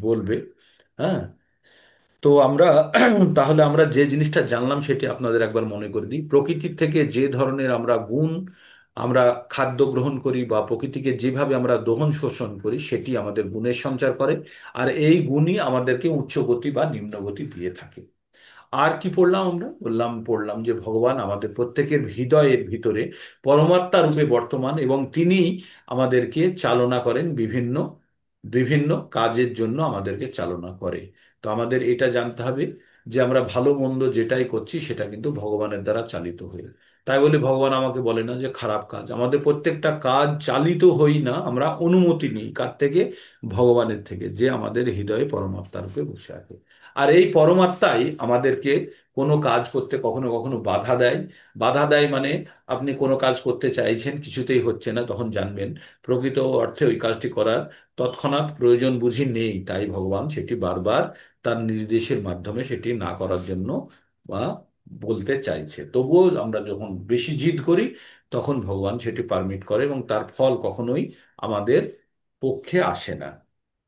বলবে। হ্যাঁ। তো আমরা তাহলে আমরা যে জিনিসটা জানলাম সেটি আপনাদের একবার মনে করে দিই। প্রকৃতির থেকে যে ধরনের আমরা গুণ, আমরা খাদ্য গ্রহণ করি বা প্রকৃতিকে যেভাবে আমরা দহন শোষণ করি, সেটি আমাদের গুণের সঞ্চার করে। আর এই গুণই আমাদেরকে উচ্চ গতি বা নিম্ন গতি দিয়ে থাকে। আর কি পড়লাম? আমরা পড়লাম যে ভগবান আমাদের প্রত্যেকের হৃদয়ের ভিতরে পরমাত্মা রূপে বর্তমান, এবং তিনি আমাদেরকে চালনা করেন বিভিন্ন বিভিন্ন কাজের জন্য, আমাদেরকে চালনা করে। তো আমাদের এটা জানতে হবে যে আমরা ভালো মন্দ যেটাই করছি সেটা কিন্তু ভগবানের দ্বারা চালিত হয়ে। তাই বলে ভগবান আমাকে বলে না যে খারাপ কাজ, আমাদের প্রত্যেকটা কাজ চালিত হই না, আমরা অনুমতি নিই কার থেকে? ভগবানের থেকে, যে আমাদের হৃদয়ে পরমাত্মা রূপে বসে আছে। আর এই পরমাত্মাই আমাদেরকে কোনো কাজ করতে কখনো কখনো বাধা দেয়। বাধা দেয় মানে আপনি কোনো কাজ করতে চাইছেন, কিছুতেই হচ্ছে না, তখন জানবেন প্রকৃত অর্থে ওই কাজটি করার তৎক্ষণাৎ প্রয়োজন বুঝি নেই। তাই ভগবান সেটি বারবার তার নির্দেশের মাধ্যমে সেটি না করার জন্য বা বলতে চাইছে। তবুও আমরা যখন বেশি জিদ করি, তখন ভগবান সেটি পারমিট করে, এবং তার ফল কখনোই আমাদের পক্ষে আসে না।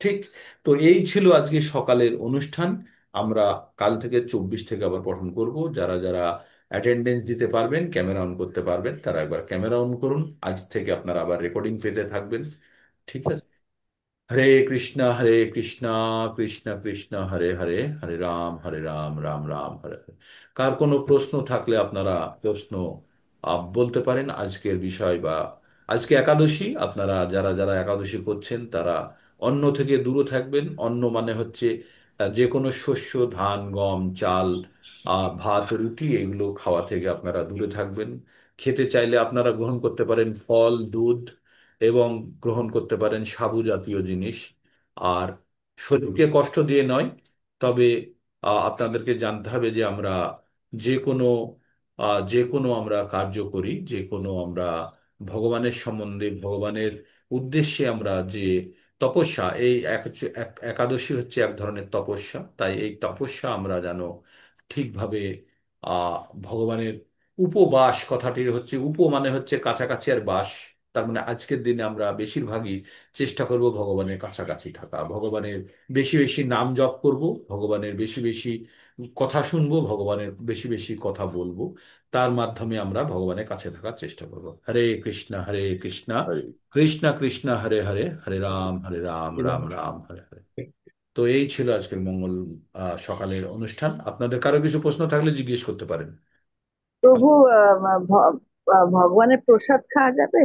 ঠিক। তো এই ছিল আজকে সকালের অনুষ্ঠান। আমরা কাল থেকে 24 থেকে আবার পঠন করব। যারা যারা অ্যাটেন্ডেন্স দিতে পারবেন, ক্যামেরা অন করতে পারবেন, তারা একবার ক্যামেরা অন করুন। আজ থেকে আপনারা আবার রেকর্ডিং পেতে থাকবেন। ঠিক আছে। হরে কৃষ্ণ, হরে কৃষ্ণ, কৃষ্ণ কৃষ্ণ হরে হরে, হরে রাম, রাম রাম হরে হরে। কার কোনো প্রশ্ন থাকলে আপনারা প্রশ্ন বলতে পারেন আজকের বিষয় বা আজকে একাদশী, আপনারা যারা যারা একাদশী করছেন তারা অন্ন থেকে দূরে থাকবেন। অন্ন মানে হচ্ছে যে কোনো শস্য, ধান, গম, চাল, ভাত, রুটি, এগুলো খাওয়া থেকে আপনারা দূরে থাকবেন। খেতে চাইলে আপনারা গ্রহণ করতে পারেন ফল, দুধ, এবং গ্রহণ করতে পারেন সাবু জাতীয় জিনিস। আর শরীরকে কষ্ট দিয়ে নয়, তবে আপনাদেরকে জানতে হবে যে আমরা যে কোনো আমরা কার্য করি, যে কোনো আমরা ভগবানের সম্বন্ধে, ভগবানের উদ্দেশ্যে আমরা যে তপস্যা, এই একাদশী হচ্ছে এক ধরনের তপস্যা। তাই এই তপস্যা আমরা যেন ঠিকভাবে আহ ভগবানের উপবাস, কথাটির হচ্ছে উপ মানে হচ্ছে কাছাকাছি, আর বাস তার মানে আজকের দিনে আমরা বেশিরভাগই চেষ্টা করব ভগবানের কাছাকাছি থাকা, ভগবানের বেশি বেশি নাম জপ করব, ভগবানের বেশি বেশি কথা শুনবো, ভগবানের বেশি বেশি কথা বলবো। তার মাধ্যমে আমরা ভগবানের কাছে থাকার চেষ্টা করব। হরে কৃষ্ণ, হরে কৃষ্ণ, হরে কৃষ্ণ কৃষ্ণ হরে হরে, হরে কৃষ্ণ। রাম, হরে রাম, এবার রাম রাম, হরে হরে। তো এই ছিল আজকের মঙ্গল সকালের অনুষ্ঠান। আপনাদের কারো কিছু প্রশ্ন থাকলে জিজ্ঞেস করতে পারেন। প্রভু, ভগবানের প্রসাদ খাওয়া যাবে?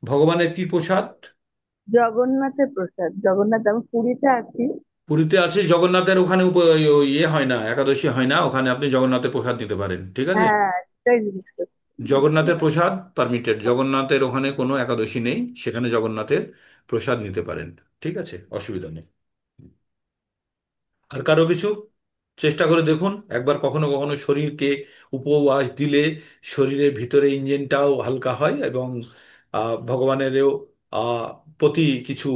ভগবানের কি প্রসাদ? জগন্নাথের প্রসাদ, জগন্নাথ, আমি পুরীতে আছি। পুরীতে আছে জগন্নাথের, ওখানে ইয়ে হয় না, একাদশী হয় না, ওখানে আপনি জগন্নাথের প্রসাদ নিতে পারেন, ঠিক আছে। হ্যাঁ, সেটাই জিজ্ঞেস করছি। জগন্নাথের প্রসাদ পারমিটেড, জগন্নাথের ওখানে কোনো একাদশী নেই, সেখানে জগন্নাথের প্রসাদ নিতে পারেন, ঠিক আছে, অসুবিধা নেই। আর কারো কিছু? চেষ্টা করে দেখুন একবার, কখনো কখনো শরীরকে উপবাস দিলে শরীরের ভিতরে ইঞ্জিনটাও হালকা হয়, এবং ভগবানেরও আহ, প্রতি কিছু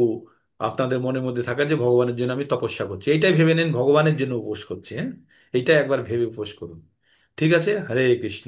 আপনাদের মনের মধ্যে থাকা যে ভগবানের জন্য আমি তপস্যা করছি, এইটাই ভেবে নেন ভগবানের জন্য উপোস করছি। হ্যাঁ, এইটা একবার ভেবে উপোস করুন। ঠিক আছে, হরে কৃষ্ণ।